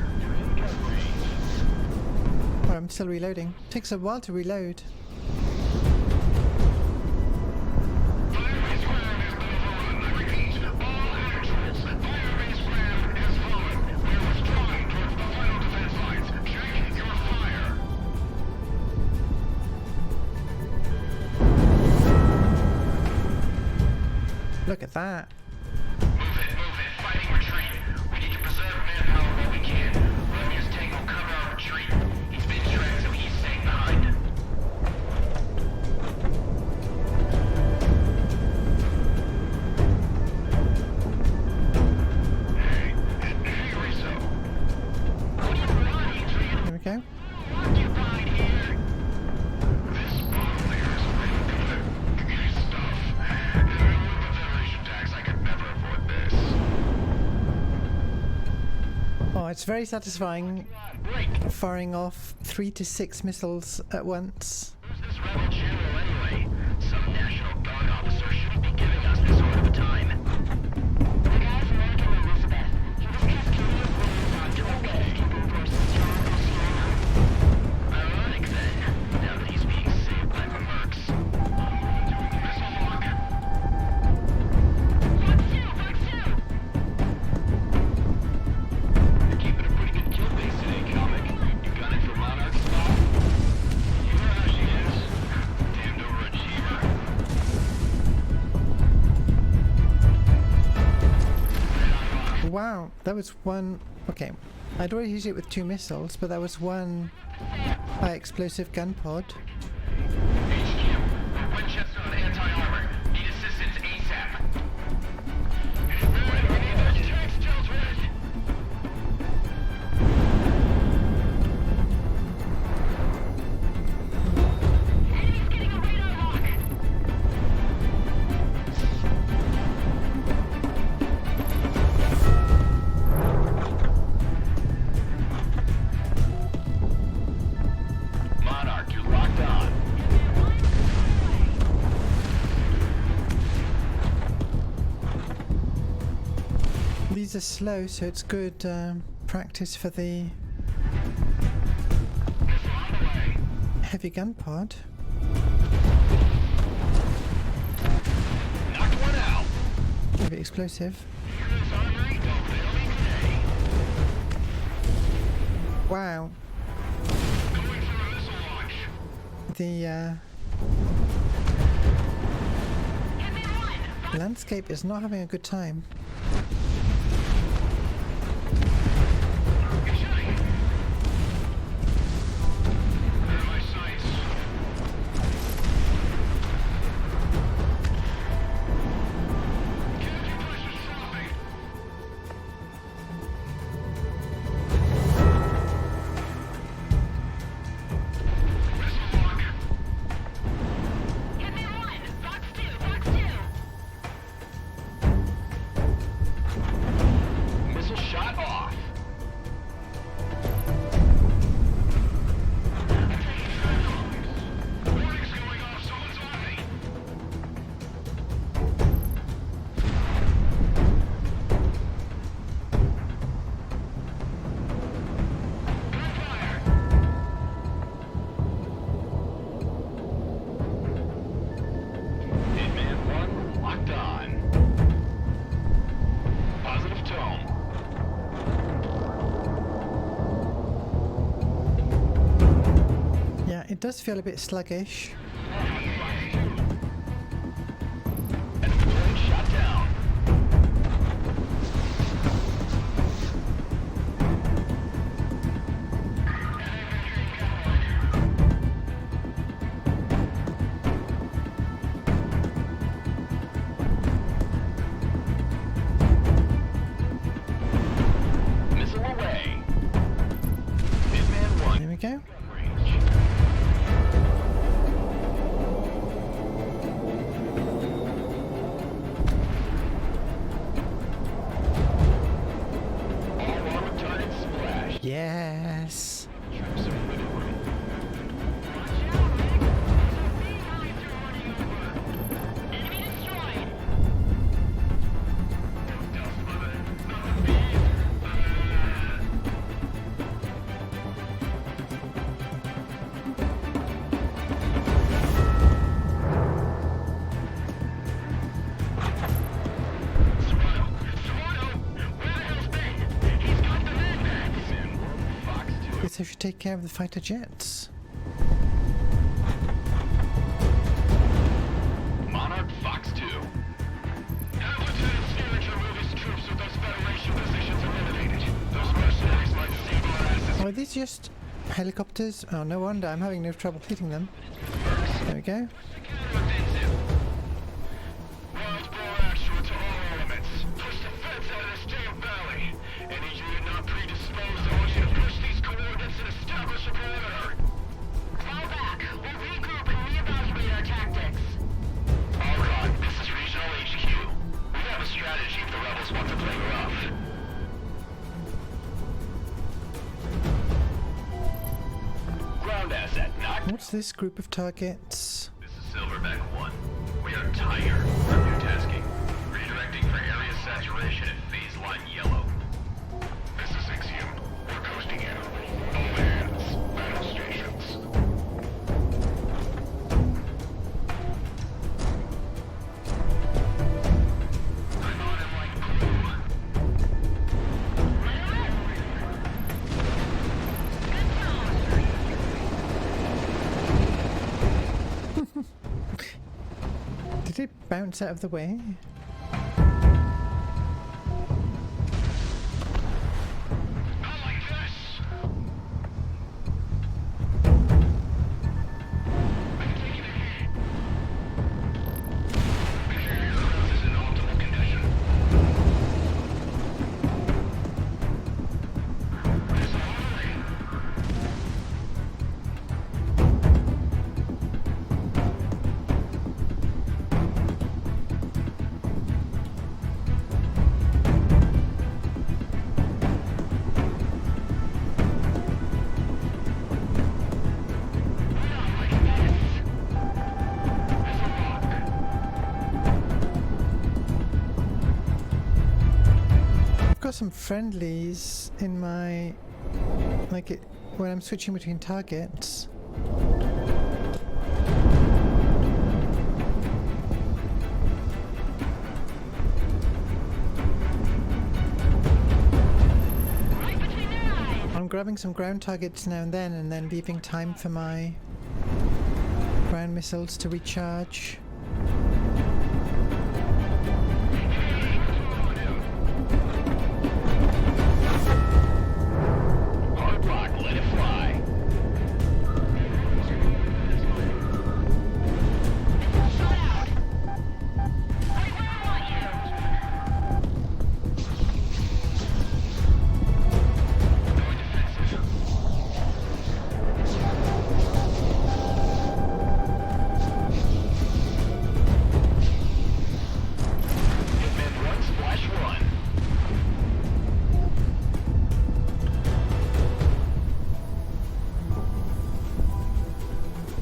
Oh, I'm still reloading. Takes a while to reload. Firebase ground has been overrun. I repeat, all actuals. Firebase ground has fallen. We're withdrawing towards the final defense lines. Check your fire. Look at that. Move it. Fighting retreat. We need to preserve manpower while we can. Romeo's tank will cover our retreat. He's been tracked, so he's staying behind. Hey, Rizzo. What do you want, Adrian? There we go. Occupied here. This bottle here is really good stuff. If it weren't the Federation tax, I could never afford this. Oh, it's very satisfying Break. firing off 3 to 6 missiles at once. Who's this rebel general anyway? Some National Guard officer shouldn't be giving us this sort of a time. The guy from American Elizabeth. He was Cascadia's liaison to our peacekeeping forces during Oceania. Ironic then, now that he's being saved by the mercs. Missile lock. Fuck two! You're keeping a pretty good kill base today, Comic. You got it for Monarch style? You know how she is. Damned overachiever. Wow, that was one. Okay, I'd already hit it with 2 missiles, but that was one high explosive gun pod. HQ, Winchester on anti-armor. Need assistance ASAP. When we need These are slow, so it's good practice for the heavy gun pod. Knocked one out. Very explosive. Wow. The landscape is not having a good time. Missile shot off. Warning's going off. Someone's on me. Gunfire. Hitman 1 locked on. Positive tone. Yeah, it does feel a bit sluggish. Enemy plane shot down. Missile away. Hitman 1. There we go. Range. All armor targets splashed. Yes. Troops are maneuvering. Enemy destroyed. Guess I should take care of the fighter jets. Monarch Fox 2. Have Lieutenant Steerage remove his troops with those Federation positions eliminated. Those mercenaries might save our asses. Oh, are these just helicopters? Oh, no wonder I'm having no trouble hitting them. There we go. Wild boar actual to all elements. Push the feds out of this damn valley. Any unit not predisposed, I want you to push these coordinates and establish a perimeter. Fall back. We'll regroup and reevaluate our tactics. Alright, this is Regional HQ. We have a strategy if the rebels want to play rough. Ground asset knocked. What's this group of targets? This is Silverback 1. We are Tiger. New tasking. Redirecting for area saturation at phase line yellow. This is Ixiom. We're coasting in. All hands. Battle stations. I'm on him like glue. Did it bounce out of the way? Not like this. I'm taking a hit. This is in optimal condition. There's a hurry. got some friendlies in my... like it when I'm switching between targets. I'm grabbing some ground targets now and then leaving time for my ground missiles to recharge. Hard rock, let it fly. Shut out! Right where I want you! Hitman 1, splash 1.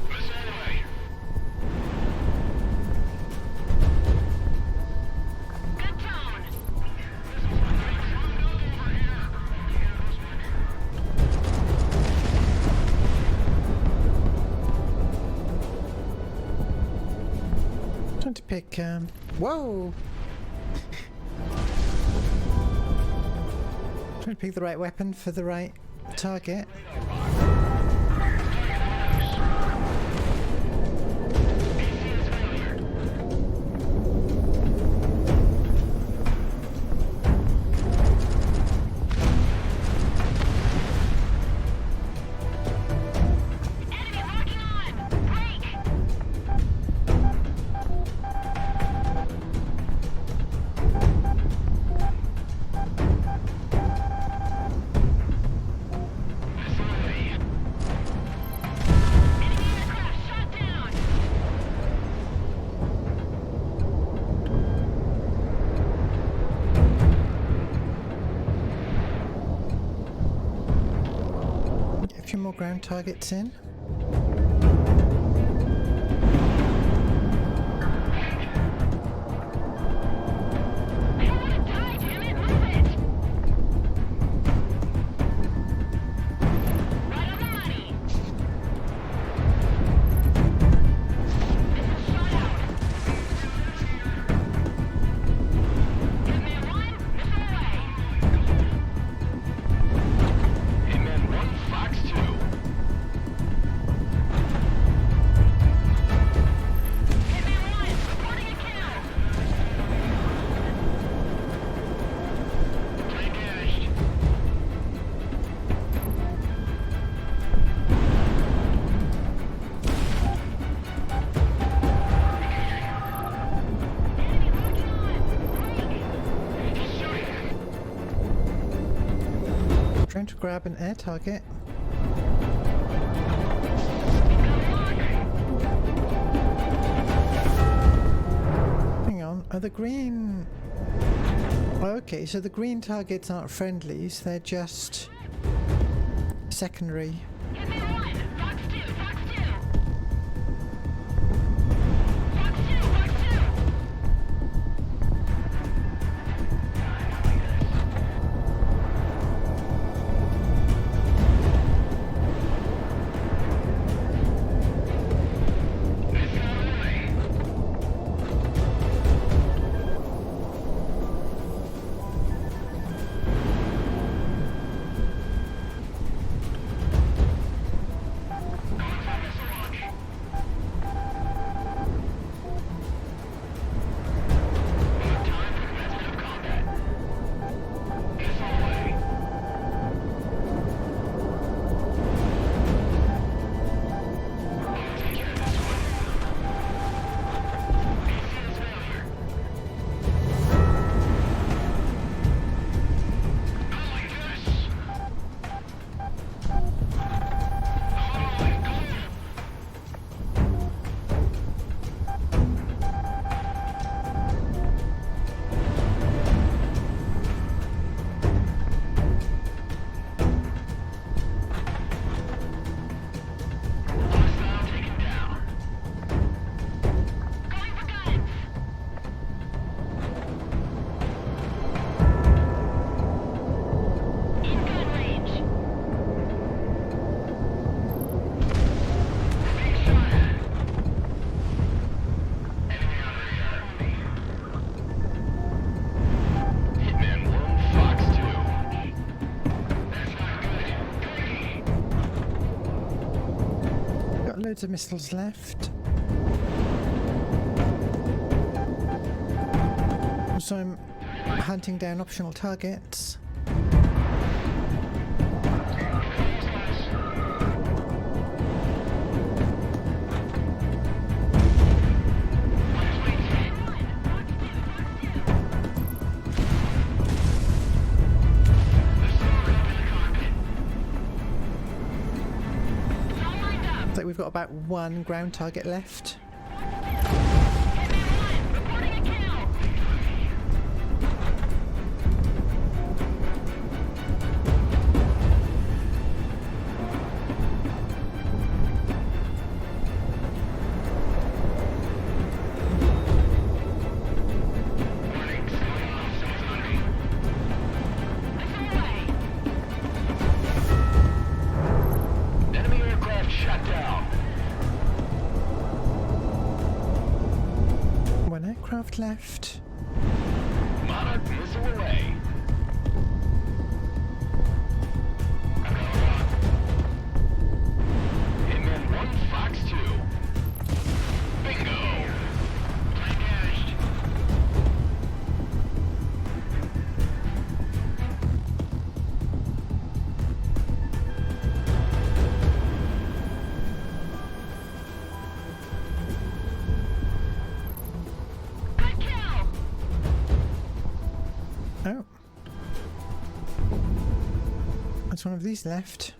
Missile away. Good tone! Trying to pick, whoa! Trying to pick the right weapon for the right target. Enemy locking on! Break! Missile away. Enemy aircraft shot down! Get a few more ground targets in. I don't want to die, damn it! Move it! Right on the money! Missile shot out! Hitman 1, missile away! Hitman 1, Fox 2. Hitman 1, reporting a kill! Play dashed. Enemy locking on! Break! He's shooting. Trying to grab an air target. Hang on, are the green... Oh, okay, so the green targets aren't friendlies, they're just secondary. Hitman 1, Fox 2, Fox 2! Fox 2, Fox 2! Missile away. Loads of missiles left. So I'm hunting down optional targets. Looks like we've got about one ground target left. Enemy aircraft shot down. One aircraft left. Monarch missile away. Hitman 1, Fox 2. Bingo. Engaged. Good kill! Oh. That's one of these left.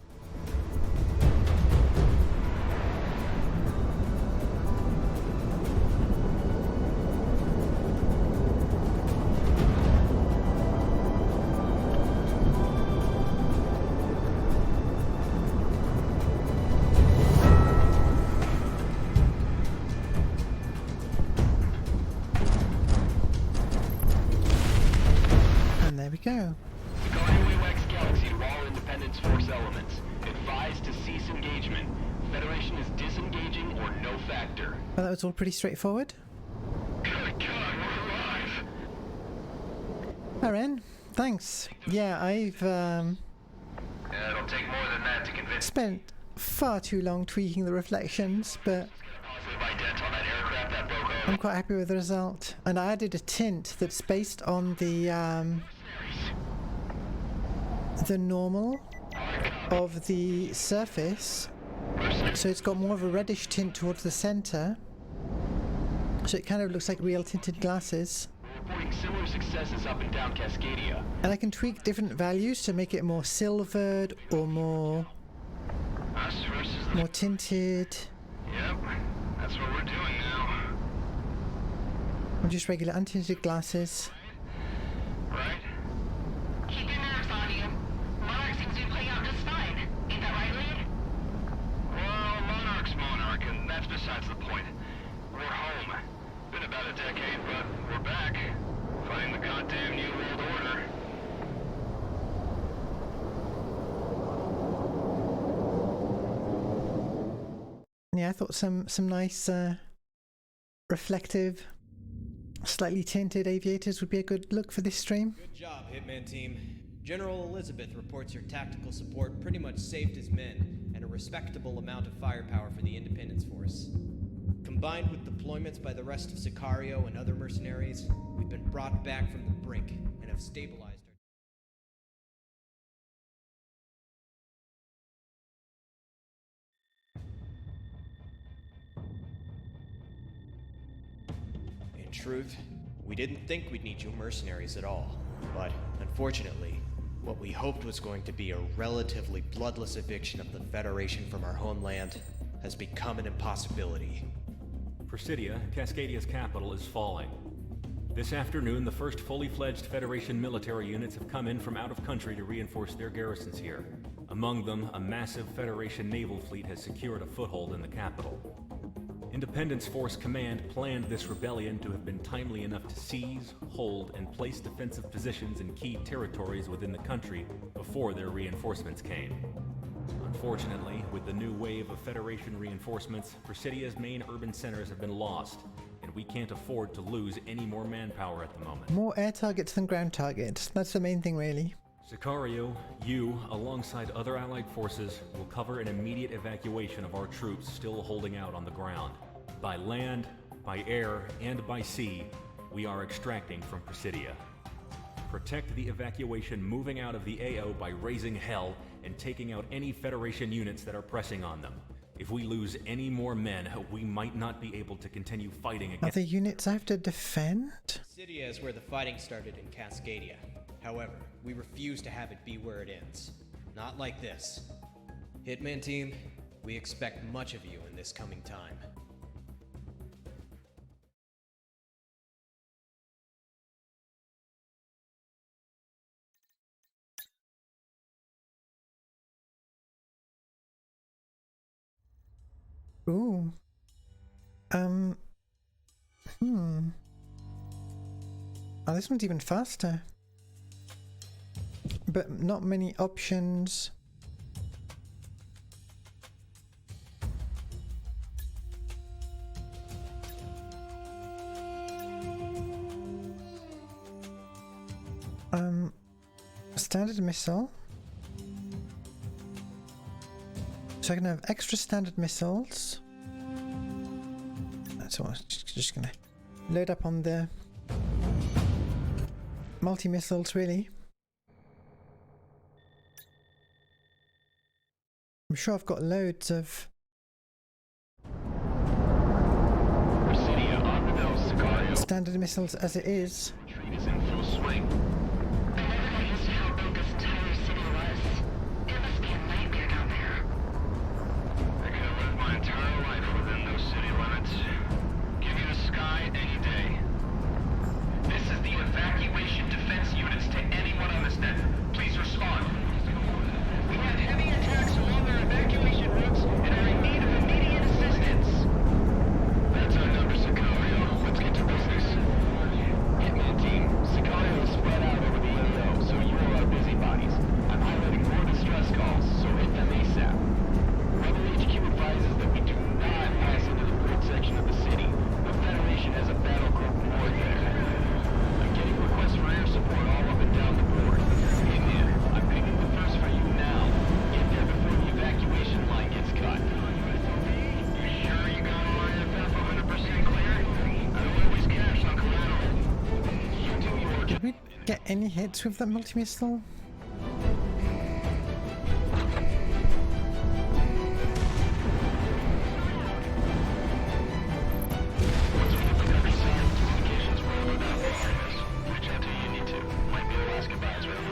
And there we go. Guardian Wax Galaxy to all Independence Force elements. Advised to cease engagement. Federation is disengaging or no factor. Well, that was all pretty straightforward. Good God, we're alive! Aren, thanks. Yeah, I've It'll take more than that to convince spent far too long tweaking the reflections, but positive ident on that aircraft that broke over. I'm quite happy with the result. And I added a tint that's based on the normal of the surface, so it's got more of a reddish tint towards the center, so it kind of looks like real tinted glasses. Reporting similar successes up and down Cascadia. And I can tweak different values to make it more silvered or more Us versus the... more tinted, Yep, that's what we're doing now. or just regular untinted glasses. Right? Keep your nerves on you. Monarch seems to be playing out just fine. Ain't that right, Lead? Well, Monarch's Monarch, and that's besides the point. We're home. Been about a decade, but we're back. Fighting the goddamn New World Order. Yeah, I thought some nice reflective, slightly tinted aviators would be a good look for this stream. Good job, Hitman team. General Elizabeth reports your tactical support pretty much saved his men and a respectable amount of firepower for the Independence Force. Combined with deployments by the rest of Sicario and other mercenaries, we've been brought back from the brink and have stabilized our... In truth, we didn't think we'd need you mercenaries at all. But, unfortunately, what we hoped was going to be a relatively bloodless eviction of the Federation from our homeland has become an impossibility. Presidia, Cascadia's capital, is falling. This afternoon, the first fully fledged Federation military units have come in from out of country to reinforce their garrisons here. Among them, a massive Federation naval fleet has secured a foothold in the capital. Independence Force Command planned this rebellion to have been timely enough to seize, hold, and place defensive positions in key territories within the country before their reinforcements came. Unfortunately, with the new wave of Federation reinforcements, Presidia's main urban centers have been lost, and we can't afford to lose any more manpower at the moment. More air targets than ground targets. That's the main thing, really. Sicario, you, alongside other Allied forces, will cover an immediate evacuation of our troops still holding out on the ground. By land, by air, and by sea, we are extracting from Presidia. Protect the evacuation moving out of the AO by raising hell and taking out any Federation units that are pressing on them. If we lose any more men, we might not be able to continue fighting Are against... there units I have to defend? Presidia is where the fighting started in Cascadia. However, we refuse to have it be where it ends. Not like this. Hitman team, we expect much of you in this coming time. Ooh. Oh, this one's even faster. But not many options. Standard missile. So I can have extra standard missiles. So I'm just gonna load up on the multi-missiles, really. I'm sure I've got loads of... Presidia on the nose, Sicario. standard missiles as it is. Retreat is in full swing. I never got used to how big this entire city was. It must be a nightmare down there. I could have lived my entire life within those city limits. Give you the sky any day. This is the evacuation defense units to anyone on this net. Please respond. We have heavy attacks along our evacuation routes and are in need of immediate assistance. That's our number, Sicario. Let's get to business. Hitman team, Sicario is spread out over the AO, so you are our busybodies. I'm highlighting more distress calls, so hit them ASAP. Rebel HQ advises that we do not pass into the port section of the city. The Federation has a battle group moored there. I'm getting requests for air support all up and down the board. Hitman, I'm picking the first for you now. Get there before the evacuation line gets cut. You sure you got all IFF 100% clear? I always cash on collateral. You do your Did we get any hits with that multi-missile? Once we pick up your sound communications, we'll go down the areas. Reach out to you need to. Might be the last goodbyes, really.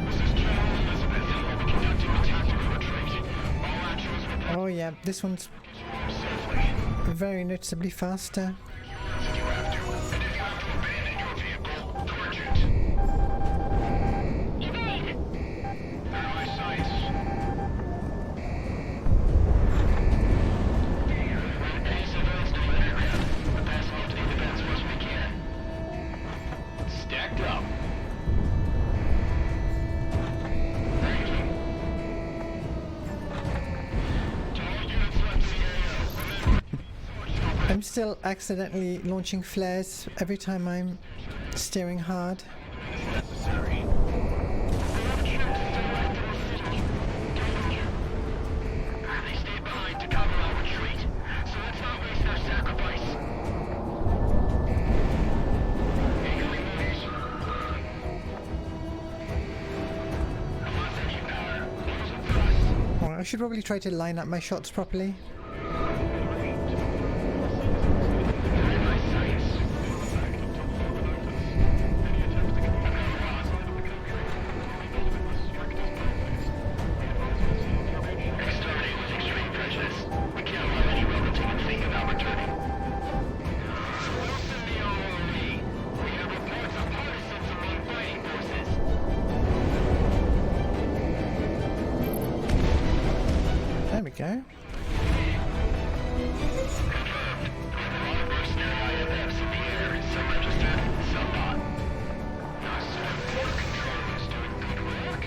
This is General Elizabeth. We'll be conducting a tactical retreat. All actions report Oh yeah, this one's safely. very noticeably faster. If you have to. And if you have to abandon your vehicle, torch it. Evade! They're my sights. Any civilians to an aircraft. We're passing up to the defense force we can. Stacked up. Thank you. To all units left in the AO, remember, I'm still accidentally launching flares every time I'm steering hard. necessary. They stayed behind to cover our retreat, so let's not waste their sacrifice. Incoming movies. Come on, thank you, power. Close up for us. Well, I should probably try to line up my shots properly. Very nice sights. Exterminate with extreme prejudice. We can't let any rebel team think about returning. Wilson, the OOE. We have reports of partisans among fighting forces. There we go. A lot of mercenary IFFs in the air. Some registered, some not. Nice port control is doing good work.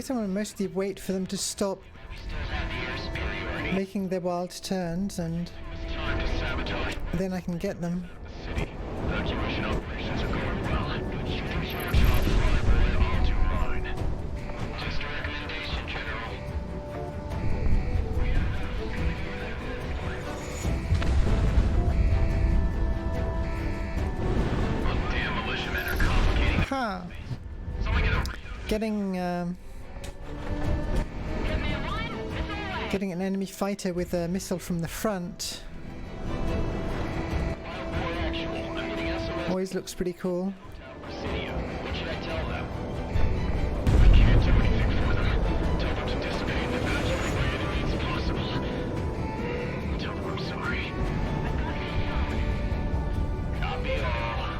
guess I'm gonna mostly wait for them to stop making their wild turns, and Time to sabotage then I can get them. the city. Evacuation operations are going well, but you think your job, Flyboy, all too mine. Just a recommendation, General. Well, damn militiamen are complicating. Ha! Someone get a Getting an enemy fighter with a missile from the front Wildboy actual. I'm getting SOS. always looks pretty cool. Presidio. What should I tell them? I can't do anything for them. Tell them to dissipate and evacuate by any means possible. Tell them I'm sorry. Copy all.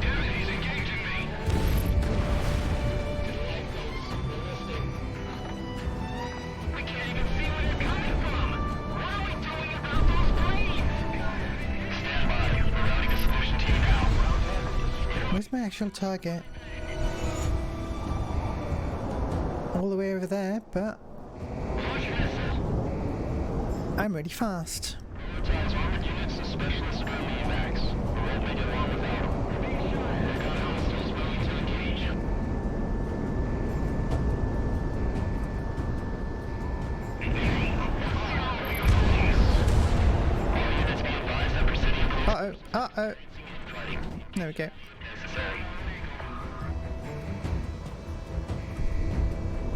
Damn it, he's engaging me. We can't even see where they're coming from. What are we doing about those planes? Stand by. We're routing a solution to you now. Where's my actual target? All the way over there, but I'm really fast. Prioritize armored units and specialists around the evacs. We're all making along without them. We've got hostiles willing to engage. All units be advised that Presidio Uh-oh, uh-oh. There we go. necessary.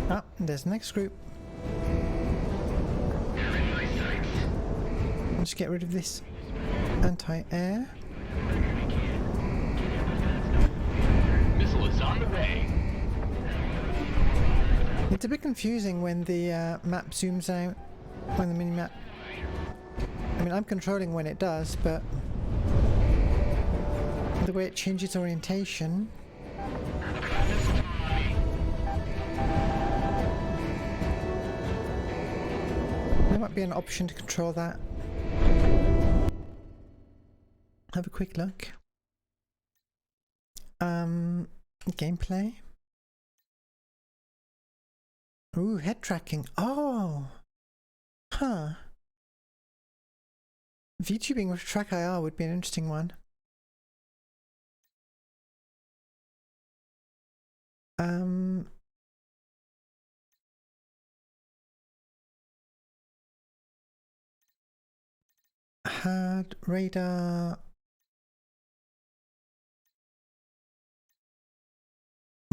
Ah, there's the next group. They're in my sights. Let's get rid of this anti-air. Missile is on the way. It's a bit confusing when the map zooms out, when the mini-map... I mean, I'm controlling when it does, but the way it changes orientation... There might be an option to control that. Have a quick look. Gameplay. Ooh, head tracking. Oh! Huh. VTubing with track IR would be an interesting one. Had radar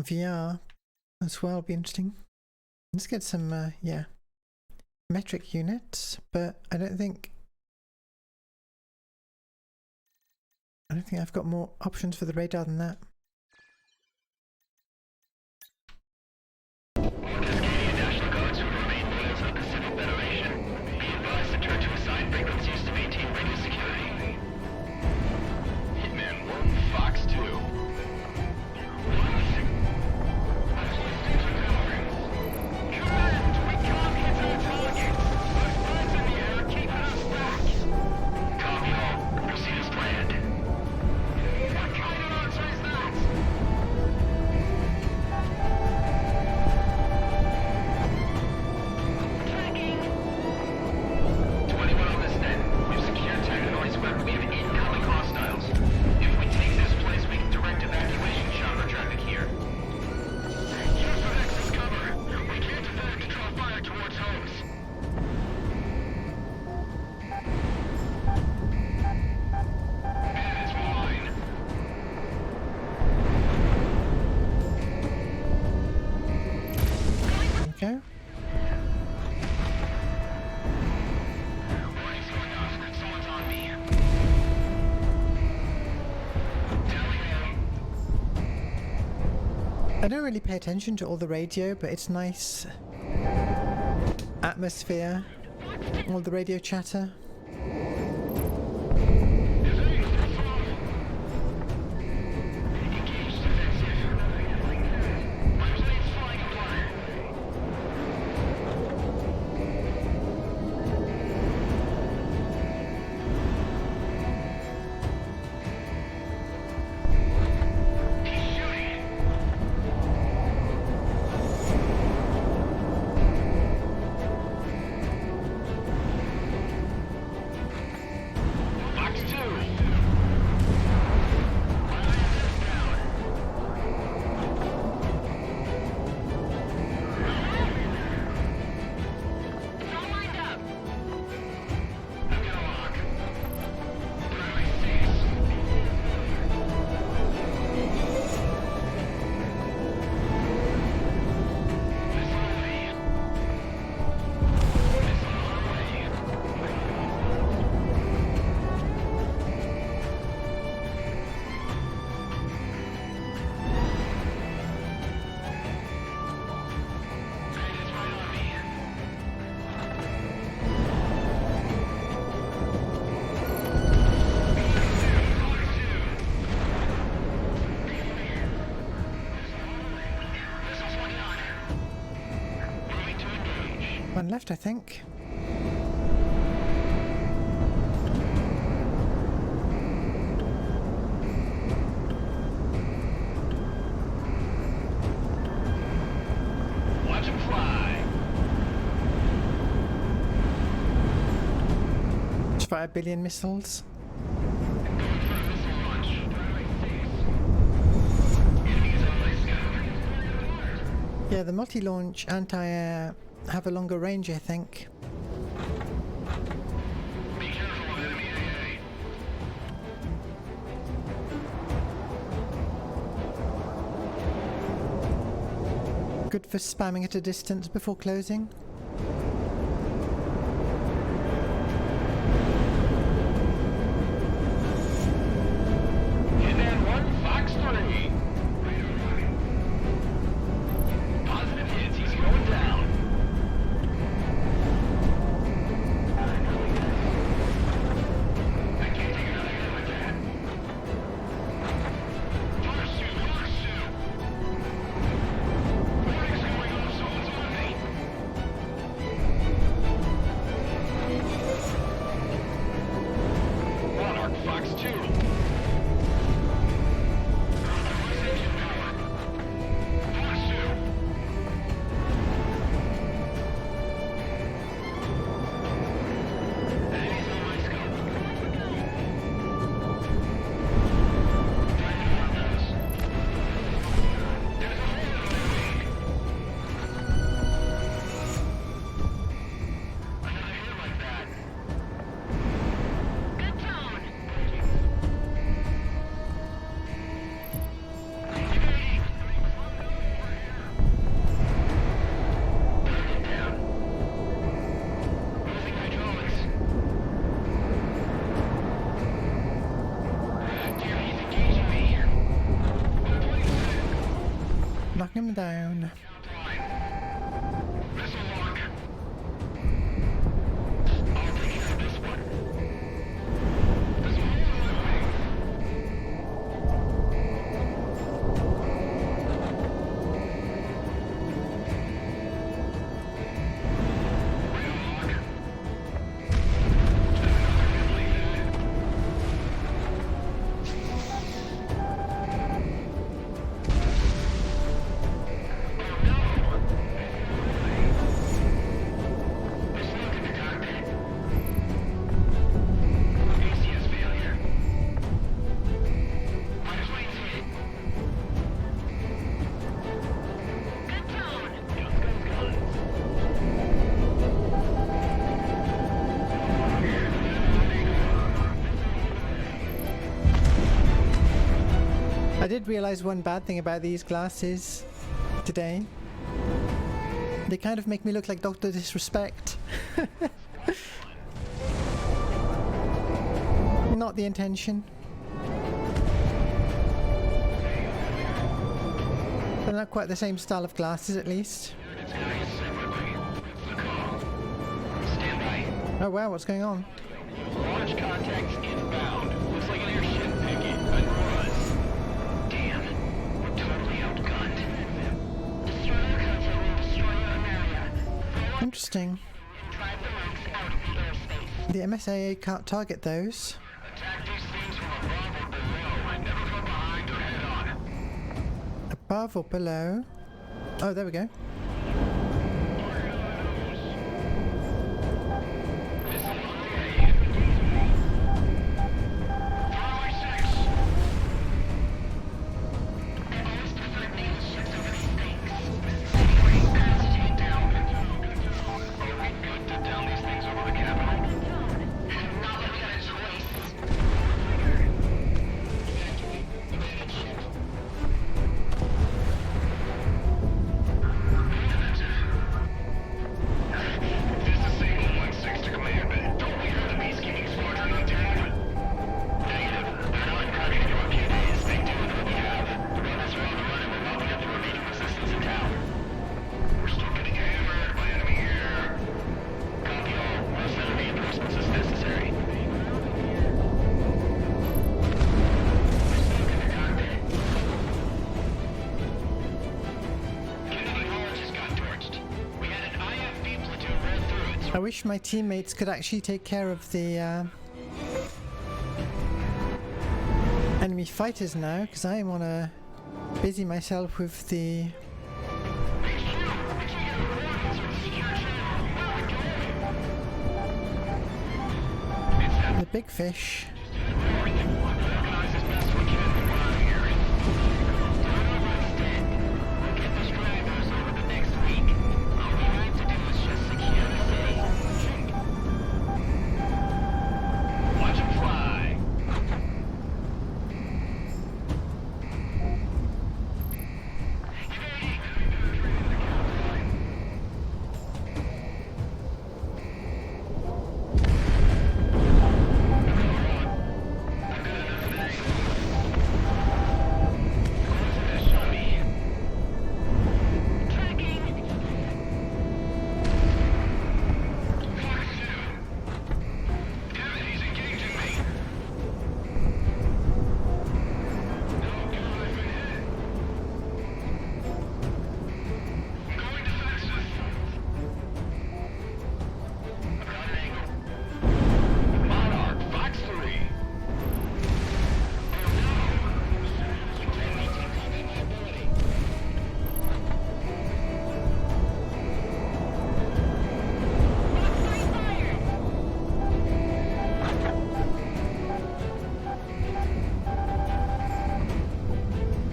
VR as well, be interesting. Let's get some yeah, metric units, but I don't think I've got more options for the radar than that. Canadian National Guards who remain loyal to the Pacific Federation. Be advised to turn to assigned frequencies to maintain radio security. Hitman 1, Fox 2. Command, we can't hit our targets. Those birds in the air are keeping us back. Copy all. Proceed as planned. What kind of answer is that? Tracking. 21 on this net. We've secured territories where we have incoming hostiles. If we take this place, we can direct evacuation chopper traffic here. Use the Nexus cover. We can't afford to draw fire towards homes. It's mine. Okay. Warning's going off. Someone's on me. Tally ho. I don't really pay attention to all the radio, but it's nice atmosphere, all the radio chatter. Engaged defensive. My plane's flying apart. He's shooting. left, I think. Watch him fly. Just fire a billion missiles. Going for a missile launch. Enemies on my scout. Yeah, the multi-launch anti-air have a longer range, I think. Be careful of enemy AA. Good for spamming at a distance before closing. Hitman 1, Fox 3. Positive hits, he's going down. I can't take another hit with that. Pursue! Warning's going off, someone's on me. Monarch Fox 2. Engine power. Pursue. Enemies on my scope. Trying to warn those. There's a hole in my wing. Another hit like that. Good tone. Target down. Losing hydraulics. Dear, he's engaging me. Knocking him down. Missile lock. I'll take care of this one. There's a hole in my wing. Radar lock. Another hit like that. There's smoke in the cockpit. ACS failure. Minus wings hit. Good tone. Guns, guns, guns. I did realise one bad thing about these glasses today. They kind of make me look like Dr. Disrespect. Not the intention. They're not quite the same style of glasses, at least. It's guys separately. That's the call. Stand by. Oh wow, what's going on? Launch contacts inbound. Looks like an airship picket. Unruz. Damn. We're totally outgunned. Destroyer contact will destroy your area. Interesting. Drive the monks out of the airspace. The MSAA can't target those. Attack these things from above or below, and never from behind or head on. Above or below? Oh, there we go. Missile on the way. 406. Always prefer naval ships over these things. Anyway, passaging down. Are we good to down these things over the capital? Not like we got a choice. wish my teammates could actually take care of the enemy fighters now, because I want to busy myself with the big fish.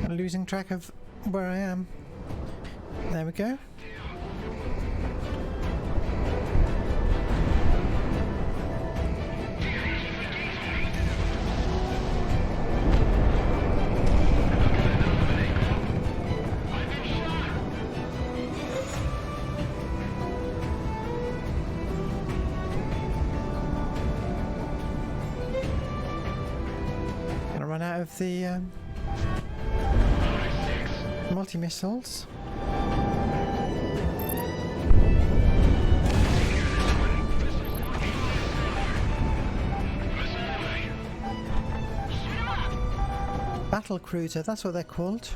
Losing track of where I am. There we go. Gonna run out of the multi-missiles. Battle cruiser, that's what they're called.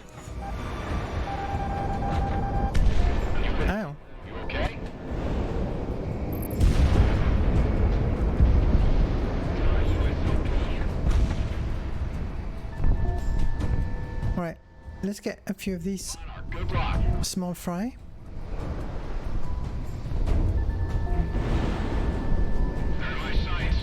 Ow. You okay? Right, let's get a few of these Good luck. small fry. They're my sights.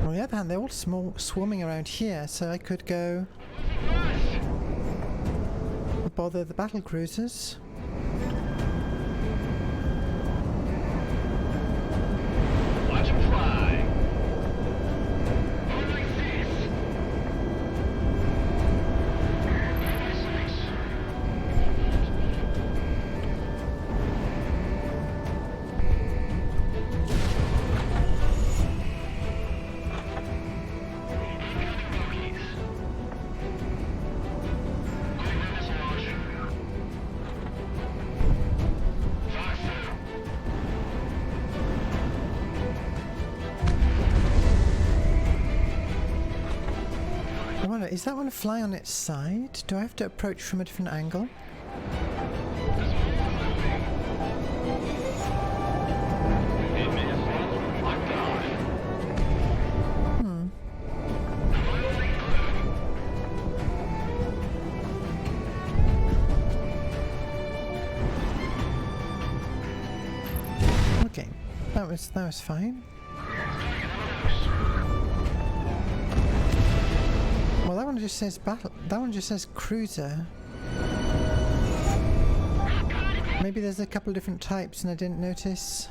On the other hand, they're all swarming around here, so I could go bother the battle cruisers. Watch them fly. Only this. They're my sights. I wonder, is that one fly on its side? Do I have to approach from a different angle? Okay, that was fine. Well, that one just says battle. That one just says cruiser. Maybe there's a couple different types and I didn't notice.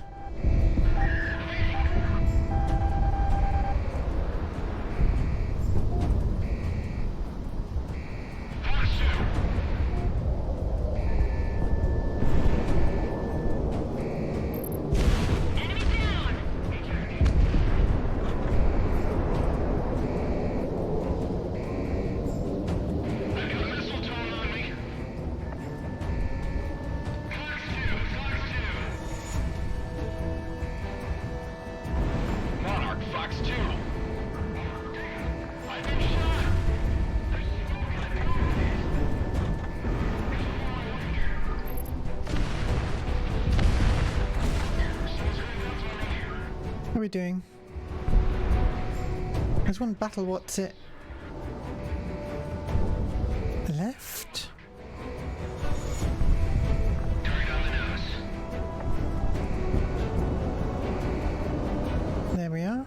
we doing? There's one battle, what's it? Left? There we are.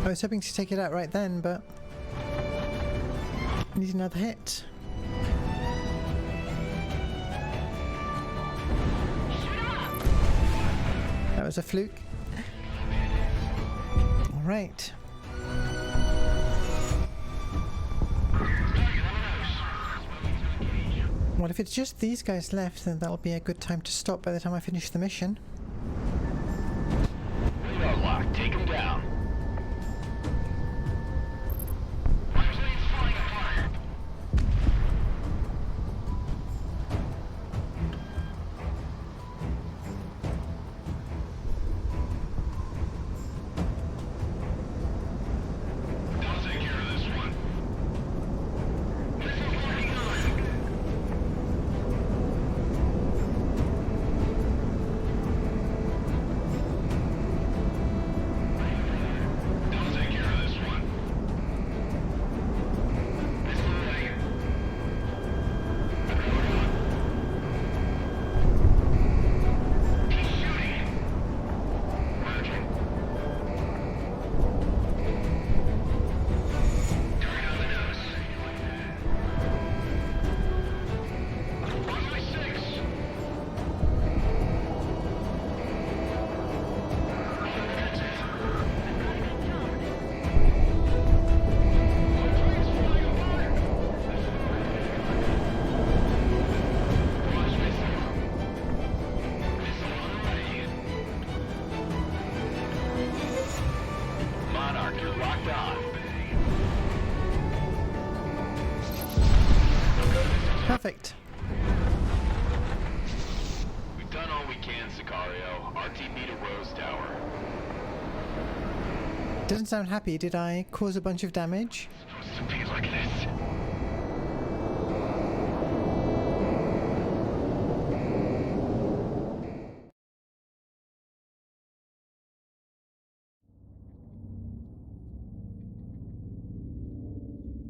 I was hoping to take it out right then, but I need another hit. That was a fluke. Alright. Well, if it's just these guys left, then that'll be a good time to stop by the time I finish the mission. Radar lock, take him down. Perfect. We've done all we can, Sicario. RTB to Rose Tower. Doesn't sound happy. Did I cause a bunch of damage? Supposed to be like this.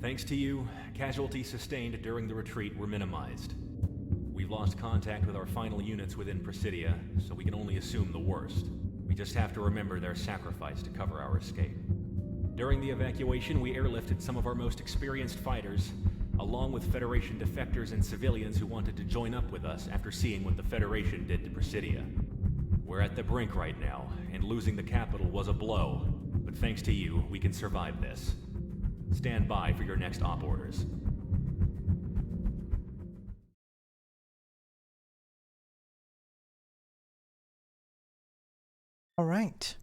Thanks to you, casualties sustained during the retreat were minimized. We've lost contact with our final units within Presidia, so we can only assume the worst. We just have to remember their sacrifice to cover our escape. During the evacuation, we airlifted some of our most experienced fighters, along with Federation defectors and civilians who wanted to join up with us after seeing what the Federation did to Presidia. We're at the brink right now, and losing the capital was a blow, but thanks to you, we can survive this. Stand by for your next op orders. Alright.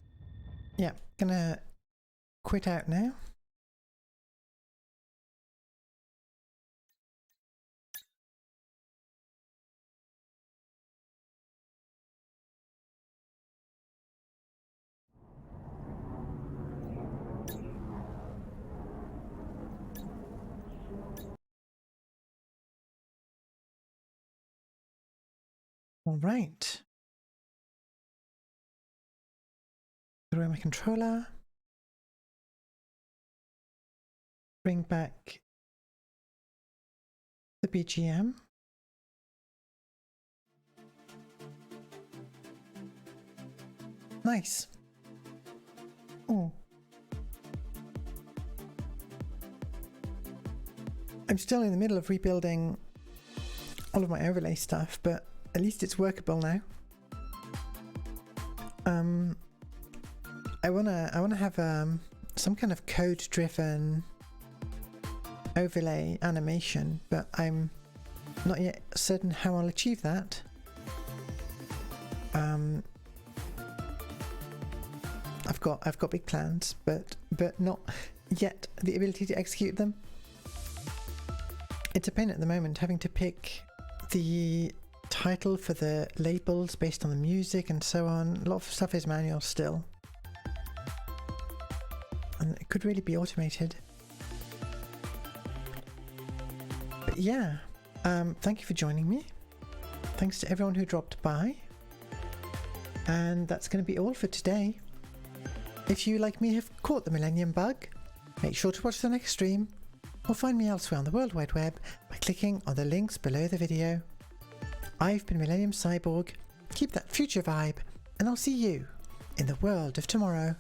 Yeah, gonna quit out now. Alright. Throw my controller. Bring back the BGM. Nice. Oh. I'm still in the middle of rebuilding all of my overlay stuff, but at least it's workable now. I wanna have some kind of code-driven overlay animation, but I'm not yet certain how I'll achieve that. I've got big plans, but not yet the ability to execute them. It's a pain at the moment having to pick the title for the labels based on the music and so on. A lot of stuff is manual still, and it could really be automated. But yeah, thank you for joining me. Thanks to everyone who dropped by. And that's going to be all for today. If you, like me, have caught the Millennium Bug, make sure to watch the next stream, or find me elsewhere on the World Wide Web by clicking on the links below the video. I've been Millennium Cyborg, keep that future vibe, and I'll see you in the world of tomorrow.